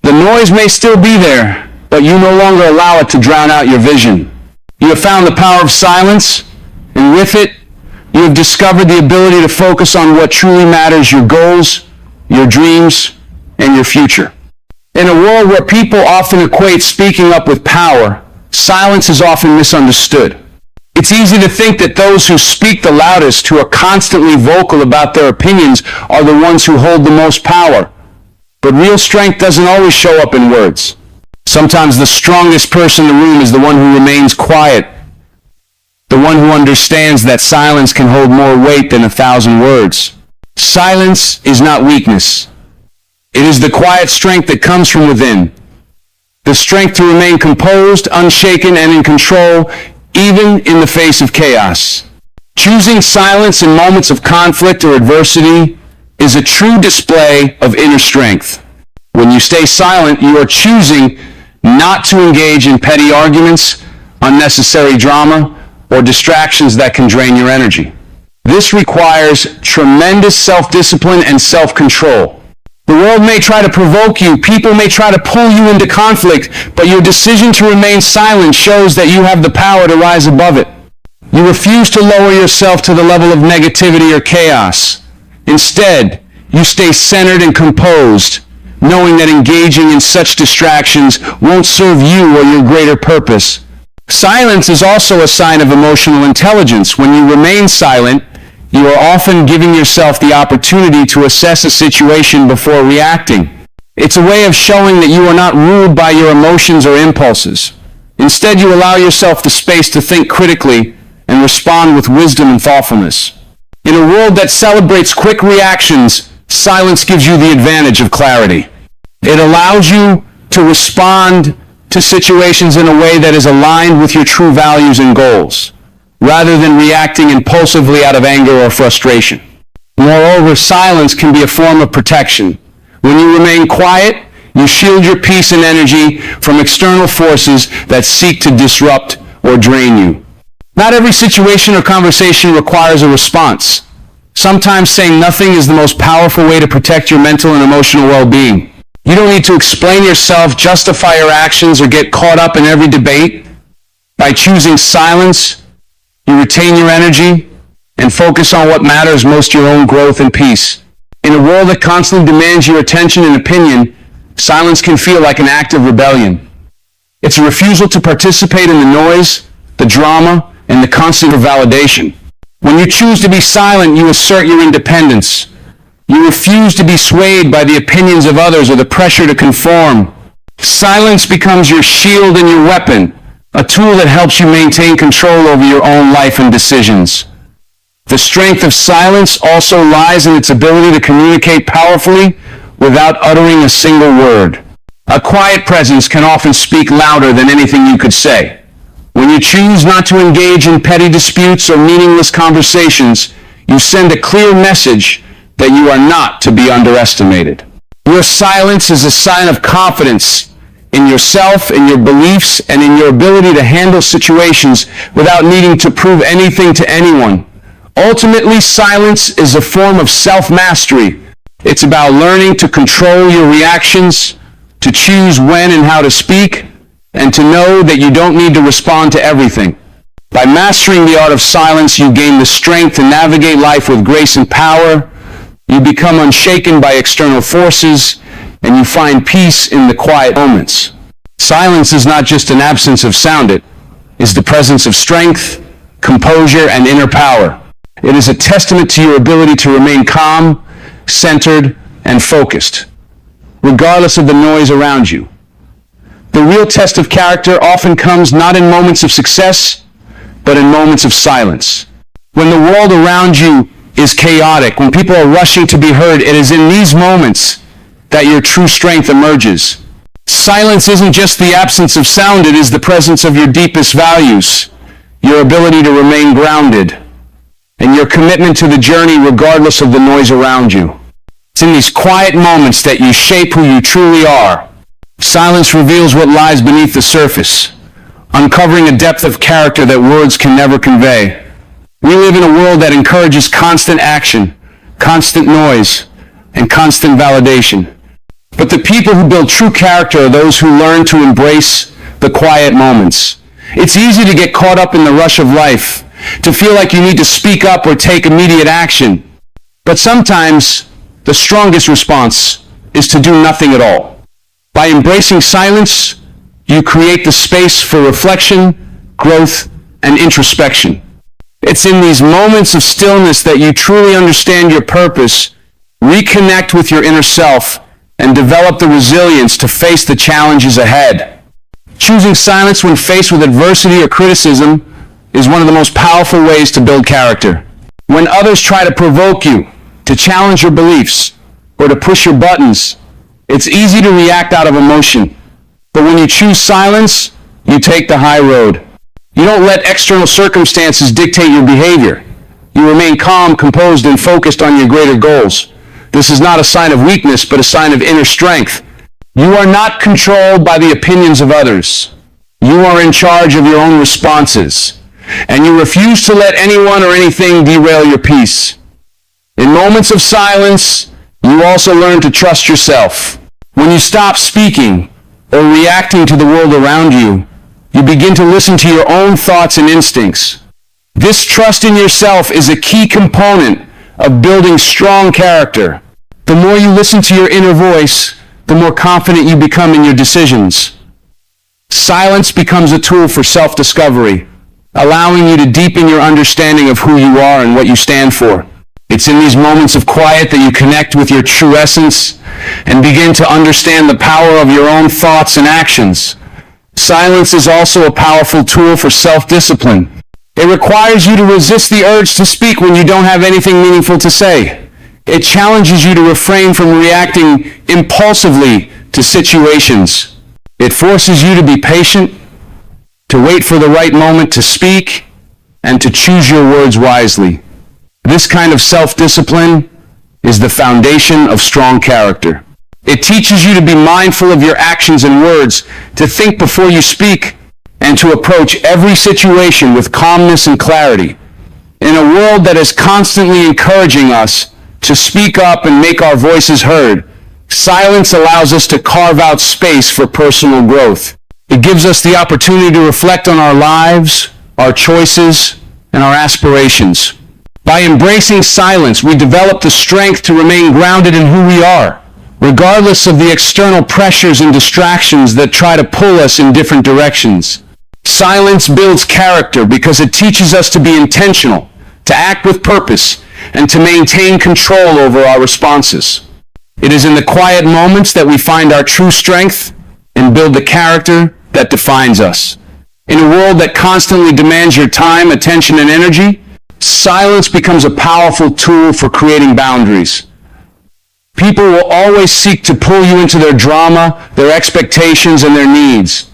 The noise may still be there, but you no longer allow it to drown out your vision. You have found the power of silence, and with it, you have discovered the ability to focus on what truly matters, your goals, your dreams, and your future. In a world where people often equate speaking up with power, silence is often misunderstood. It's easy to think that those who speak the loudest, who are constantly vocal about their opinions, are the ones who hold the most power. But real strength doesn't always show up in words. Sometimes the strongest person in the room is the one who remains quiet, the one who understands that silence can hold more weight than 1,000 words. Silence is not weakness. It is the quiet strength that comes from within. The strength to remain composed, unshaken, and in control, even in the face of chaos. Choosing silence in moments of conflict or adversity is a true display of inner strength. When you stay silent, you are choosing not to engage in petty arguments, unnecessary drama, or distractions that can drain your energy. This requires tremendous self-discipline and self-control. The world may try to provoke you, people may try to pull you into conflict, but your decision to remain silent shows that you have the power to rise above it. You refuse to lower yourself to the level of negativity or chaos. Instead, you stay centered and composed, knowing that engaging in such distractions won't serve you or your greater purpose. Silence is also a sign of emotional intelligence. When you remain silent, you are often giving yourself the opportunity to assess a situation before reacting. It's a way of showing that you are not ruled by your emotions or impulses. Instead, you allow yourself the space to think critically and respond with wisdom and thoughtfulness. In a world that celebrates quick reactions, silence gives you the advantage of clarity. It allows you to respond to situations in a way that is aligned with your true values and goals, rather than reacting impulsively out of anger or frustration. Moreover, silence can be a form of protection. When you remain quiet, you shield your peace and energy from external forces that seek to disrupt or drain you. Not every situation or conversation requires a response. Sometimes saying nothing is the most powerful way to protect your mental and emotional well-being. You don't need to explain yourself, justify your actions, or get caught up in every debate. By choosing silence, you retain your energy and focus on what matters most, your own growth and peace. In a world that constantly demands your attention and opinion, silence can feel like an act of rebellion. It's a refusal to participate in the noise, the drama, and the constant validation. When you choose to be silent, you assert your independence. You refuse to be swayed by the opinions of others or the pressure to conform. Silence becomes your shield and your weapon, a tool that helps you maintain control over your own life and decisions. The strength of silence also lies in its ability to communicate powerfully without uttering a single word. A quiet presence can often speak louder than anything you could say. When you choose not to engage in petty disputes or meaningless conversations, you send a clear message that you are not to be underestimated. Your silence is a sign of confidence in yourself, in your beliefs, and in your ability to handle situations without needing to prove anything to anyone. Ultimately, silence is a form of self-mastery. It's about learning to control your reactions, to choose when and how to speak, and to know that you don't need to respond to everything. By mastering the art of silence, you gain the strength to navigate life with grace and power, You become unshaken by external forces, and you find peace in the quiet moments. Silence is not just an absence of sound, it is the presence of strength, composure, and inner power. It is a testament to your ability to remain calm, centered, and focused, regardless of the noise around you. The real test of character often comes not in moments of success, but in moments of silence. When the world around you is chaotic, when people are rushing to be heard, it is in these moments that your true strength emerges. Silence isn't just the absence of sound, it is the presence of your deepest values, your ability to remain grounded, and your commitment to the journey regardless of the noise around you. It's in these quiet moments that you shape who you truly are. Silence reveals what lies beneath the surface, uncovering a depth of character that words can never convey. We live in a world that encourages constant action, constant noise, and constant validation. But the people who build true character are those who learn to embrace the quiet moments. It's easy to get caught up in the rush of life, to feel like you need to speak up or take immediate action. But sometimes the strongest response is to do nothing at all. By embracing silence, you create the space for reflection, growth, and introspection. It's in these moments of stillness that you truly understand your purpose, reconnect with your inner self, and develop the resilience to face the challenges ahead. Choosing silence when faced with adversity or criticism is one of the most powerful ways to build character. When others try to provoke you, to challenge your beliefs, or to push your buttons, it's easy to react out of emotion. But when you choose silence, you take the high road. You don't let external circumstances dictate your behavior. You remain calm, composed, and focused on your greater goals. This is not a sign of weakness, but a sign of inner strength. You are not controlled by the opinions of others. You are in charge of your own responses, and you refuse to let anyone or anything derail your peace. In moments of silence, you also learn to trust yourself. When you stop speaking or reacting to the world around you, you begin to listen to your own thoughts and instincts. This trust in yourself is a key component of building strong character. The more you listen to your inner voice, the more confident you become in your decisions. Silence becomes a tool for self-discovery, allowing you to deepen your understanding of who you are and what you stand for. It's in these moments of quiet that you connect with your true essence and begin to understand the power of your own thoughts and actions. Silence is also a powerful tool for self-discipline. It requires you to resist the urge to speak when you don't have anything meaningful to say. It challenges you to refrain from reacting impulsively to situations. It forces you to be patient, to wait for the right moment to speak, and to choose your words wisely. This kind of self-discipline is the foundation of strong character. It teaches you to be mindful of your actions and words, to think before you speak, and to approach every situation with calmness and clarity. In a world that is constantly encouraging us to speak up and make our voices heard, silence allows us to carve out space for personal growth. It gives us the opportunity to reflect on our lives, our choices, and our aspirations. By embracing silence, we develop the strength to remain grounded in who we are, regardless of the external pressures and distractions that try to pull us in different directions. Silence builds character because it teaches us to be intentional, to act with purpose, and to maintain control over our responses. It is in the quiet moments that we find our true strength and build the character that defines us. In a world that constantly demands your time, attention, and energy, silence becomes a powerful tool for creating boundaries. People will always seek to pull you into their drama, their expectations, and their needs.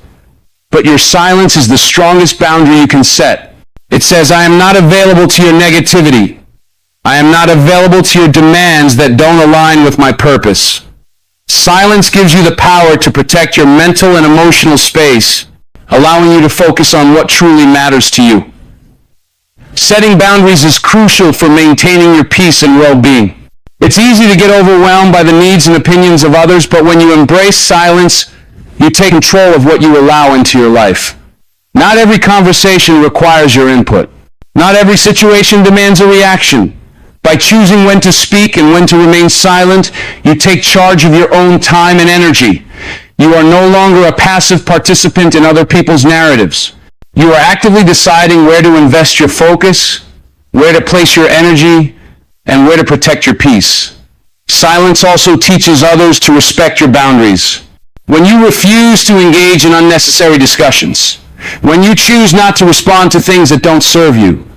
But your silence is the strongest boundary you can set. It says, I am not available to your negativity. I am not available to your demands that don't align with my purpose. Silence gives you the power to protect your mental and emotional space, allowing you to focus on what truly matters to you. Setting boundaries is crucial for maintaining your peace and well-being. It's easy to get overwhelmed by the needs and opinions of others, but when you embrace silence, you take control of what you allow into your life. Not every conversation requires your input. Not every situation demands a reaction. By choosing when to speak and when to remain silent, you take charge of your own time and energy. You are no longer a passive participant in other people's narratives. You are actively deciding where to invest your focus, where to place your energy, and where to protect your peace. Silence also teaches others to respect your boundaries. When you refuse to engage in unnecessary discussions, when you choose not to respond to things that don't serve you,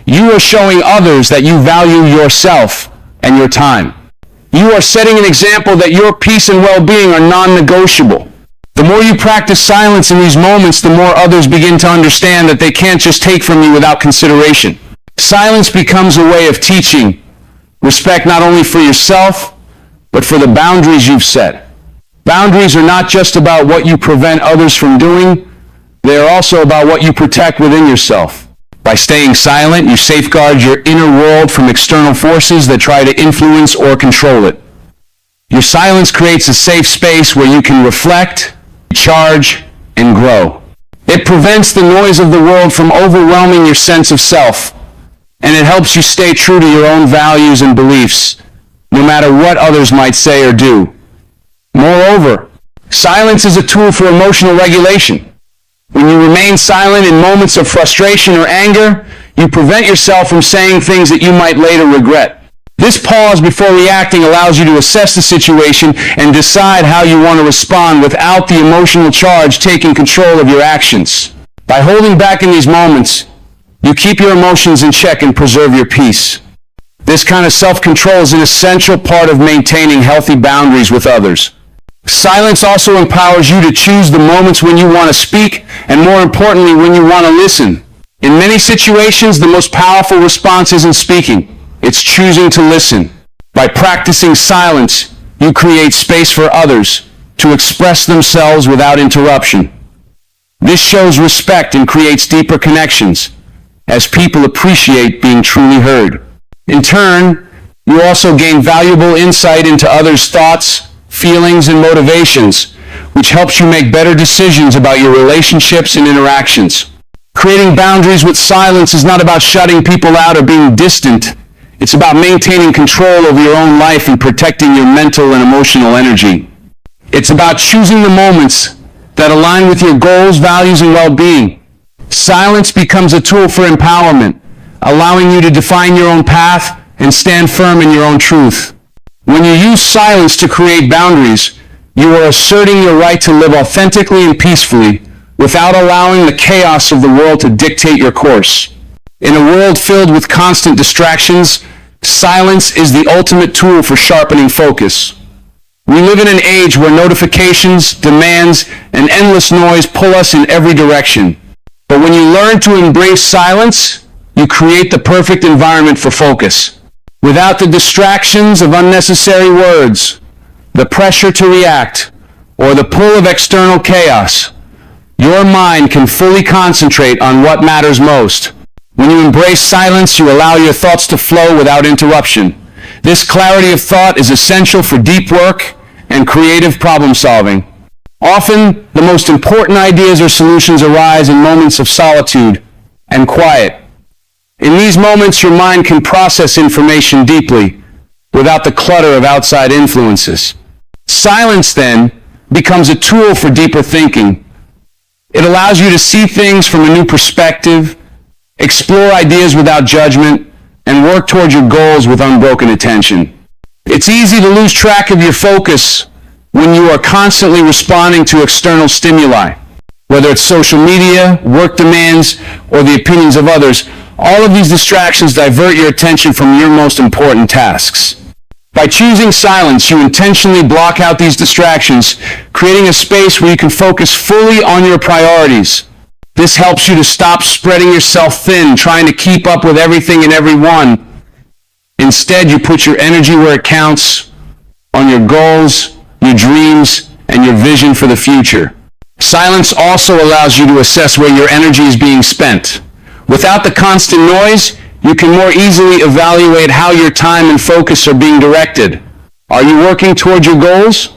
you are showing others that you value yourself and your time. You are setting an example that your peace and well-being are non-negotiable. The more you practice silence in these moments, the more others begin to understand that they can't just take from you without consideration. Silence becomes a way of teaching respect not only for yourself, but for the boundaries you've set. Boundaries are not just about what you prevent others from doing, they are also about what you protect within yourself. By staying silent, you safeguard your inner world from external forces that try to influence or control it. Your silence creates a safe space where you can reflect, recharge, and grow. It prevents the noise of the world from overwhelming your sense of self, and it helps you stay true to your own values and beliefs, no matter what others might say or do. Moreover, silence is a tool for emotional regulation. When you remain silent in moments of frustration or anger, you prevent yourself from saying things that you might later regret. This pause before reacting allows you to assess the situation and decide how you want to respond without the emotional charge taking control of your actions. By holding back in these moments, you keep your emotions in check and preserve your peace. This kind of self-control is an essential part of maintaining healthy boundaries with others. Silence also empowers you to choose the moments when you want to speak, and more importantly, when you want to listen. In many situations, the most powerful response isn't speaking. It's choosing to listen. By practicing silence, you create space for others to express themselves without interruption. This shows respect and creates deeper connections, as people appreciate being truly heard. In turn, you also gain valuable insight into others' thoughts, feelings, and motivations, which helps you make better decisions about your relationships and interactions. Creating boundaries with silence is not about shutting people out or being distant. It's about maintaining control over your own life and protecting your mental and emotional energy. It's about choosing the moments that align with your goals, values, and well-being. Silence becomes a tool for empowerment, allowing you to define your own path and stand firm in your own truth. When you use silence to create boundaries, you are asserting your right to live authentically and peacefully without allowing the chaos of the world to dictate your course. In a world filled with constant distractions, silence is the ultimate tool for sharpening focus. We live in an age where notifications, demands, and endless noise pull us in every direction. But when you learn to embrace silence, you create the perfect environment for focus. Without the distractions of unnecessary words, the pressure to react, or the pull of external chaos, your mind can fully concentrate on what matters most. When you embrace silence, you allow your thoughts to flow without interruption. This clarity of thought is essential for deep work and creative problem solving. Often, the most important ideas or solutions arise in moments of solitude and quiet. In these moments, your mind can process information deeply without the clutter of outside influences. Silence, then, becomes a tool for deeper thinking. It allows you to see things from a new perspective, explore ideas without judgment, and work toward your goals with unbroken attention. It's easy to lose track of your focus when you are constantly responding to external stimuli, whether it's social media, work demands, or the opinions of others. All of these distractions divert your attention from your most important tasks. By choosing silence, you intentionally block out these distractions, creating a space where you can focus fully on your priorities. This helps you to stop spreading yourself thin, trying to keep up with everything and everyone. Instead, you put your energy where it counts, on your goals, your dreams, and your vision for the future. Silence also allows you to assess where your energy is being spent. Without the constant noise, you can more easily evaluate how your time and focus are being directed. Are you working toward your goals?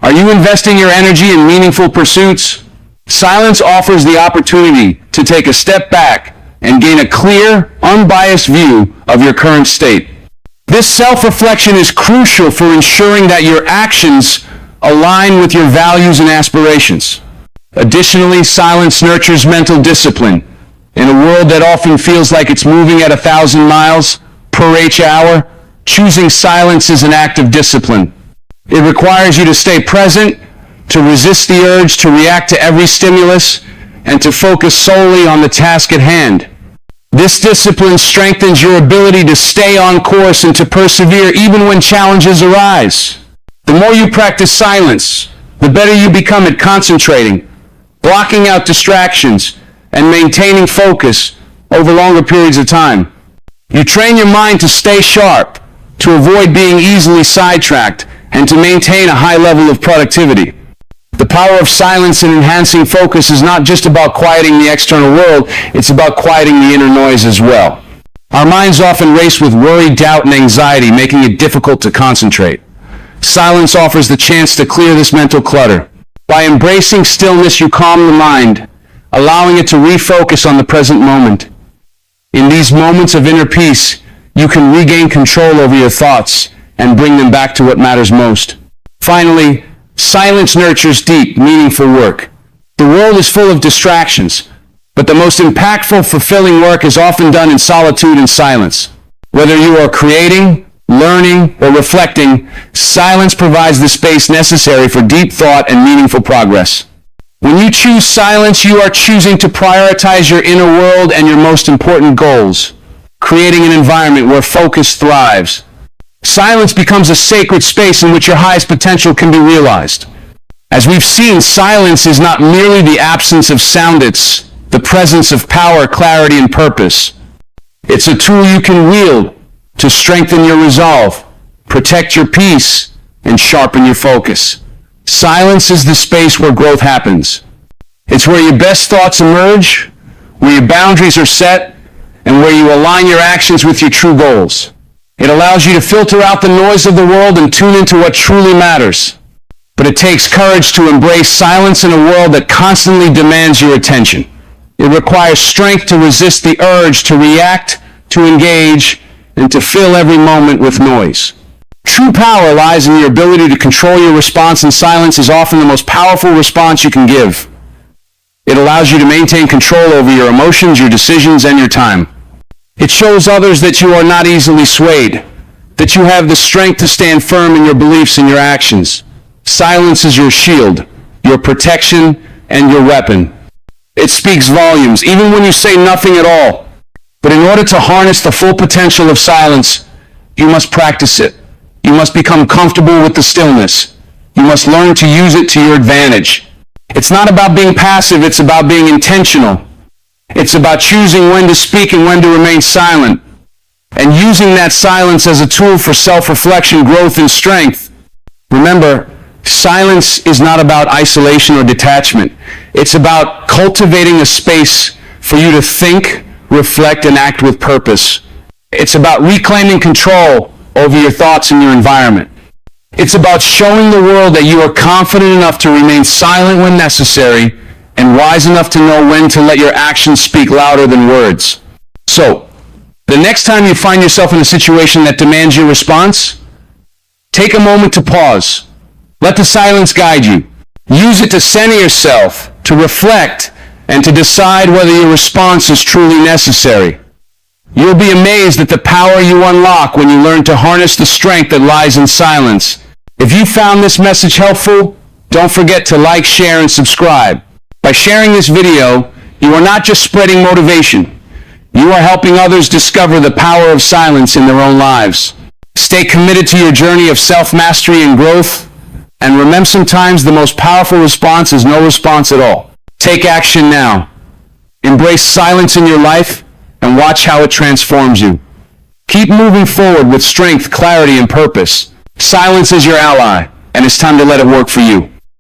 Are you investing your energy in meaningful pursuits? Silence offers the opportunity to take a step back and gain a clear, unbiased view of your current state. This self-reflection is crucial for ensuring that your actions align with your values and aspirations. Additionally, silence nurtures mental discipline. In a world that often feels like it's moving at 1,000 miles per hour, choosing silence is an act of discipline. It requires you to stay present, to resist the urge to react to every stimulus, and to focus solely on the task at hand. This discipline strengthens your ability to stay on course and to persevere even when challenges arise. The more you practice silence, the better you become at concentrating, blocking out distractions, and maintaining focus over longer periods of time. You train your mind to stay sharp, to avoid being easily sidetracked, and to maintain a high level of productivity. The power of silence in enhancing focus is not just about quieting the external world, it's about quieting the inner noise as well. Our minds often race with worry, doubt, and anxiety, making it difficult to concentrate. Silence offers the chance to clear this mental clutter. By embracing stillness, you calm the mind, allowing it to refocus on the present moment. In these moments of inner peace, you can regain control over your thoughts and bring them back to what matters most. Finally, silence nurtures deep, meaningful work. The world is full of distractions, but the most impactful, fulfilling work is often done in solitude and silence. Whether you are creating, learning, or reflecting, silence provides the space necessary for deep thought and meaningful progress. When you choose silence, you are choosing to prioritize your inner world and your most important goals, creating an environment where focus thrives. Silence becomes a sacred space in which your highest potential can be realized. As we've seen, silence is not merely the absence of sound, it's the presence of power, clarity, and purpose. It's a tool you can wield to strengthen your resolve, protect your peace, and sharpen your focus. Silence is the space where growth happens. It's where your best thoughts emerge, where your boundaries are set, and where you align your actions with your true goals. It allows you to filter out the noise of the world and tune into what truly matters. But it takes courage to embrace silence in a world that constantly demands your attention. It requires strength to resist the urge to react, to engage, and to fill every moment with noise. True power lies in your ability to control your response, and silence is often the most powerful response you can give. It allows you to maintain control over your emotions, your decisions, and your time. It shows others that you are not easily swayed, that you have the strength to stand firm in your beliefs and your actions. Silence is your shield, your protection, and your weapon. It speaks volumes, even when you say nothing at all. But in order to harness the full potential of silence, you must practice it. You must become comfortable with the stillness. You must learn to use it to your advantage. It's not about being passive, it's about being intentional. It's about choosing when to speak and when to remain silent, and using that silence as a tool for self-reflection, growth, and strength. Remember, silence is not about isolation or detachment. It's about cultivating a space for you to think, reflect, and act with purpose. It's about reclaiming control over your thoughts and your environment. It's about showing the world that you are confident enough to remain silent when necessary and wise enough to know when to let your actions speak louder than words. So, the next time you find yourself in a situation that demands your response, take a moment to pause. Let the silence guide you. Use it to center yourself, to reflect, and to decide whether your response is truly necessary. You'll be amazed at the power you unlock when you learn to harness the strength that lies in silence. If you found this message helpful, don't forget to like, share, and subscribe. By sharing this video, you are not just spreading motivation. You are helping others discover the power of silence in their own lives. Stay committed to your journey of self-mastery and growth, and remember, sometimes the most powerful response is no response at all. Take action now. Embrace silence in your life and watch how it transforms you. Keep moving forward with strength, clarity, and purpose. Silence is your ally, and it's time to let it work for you.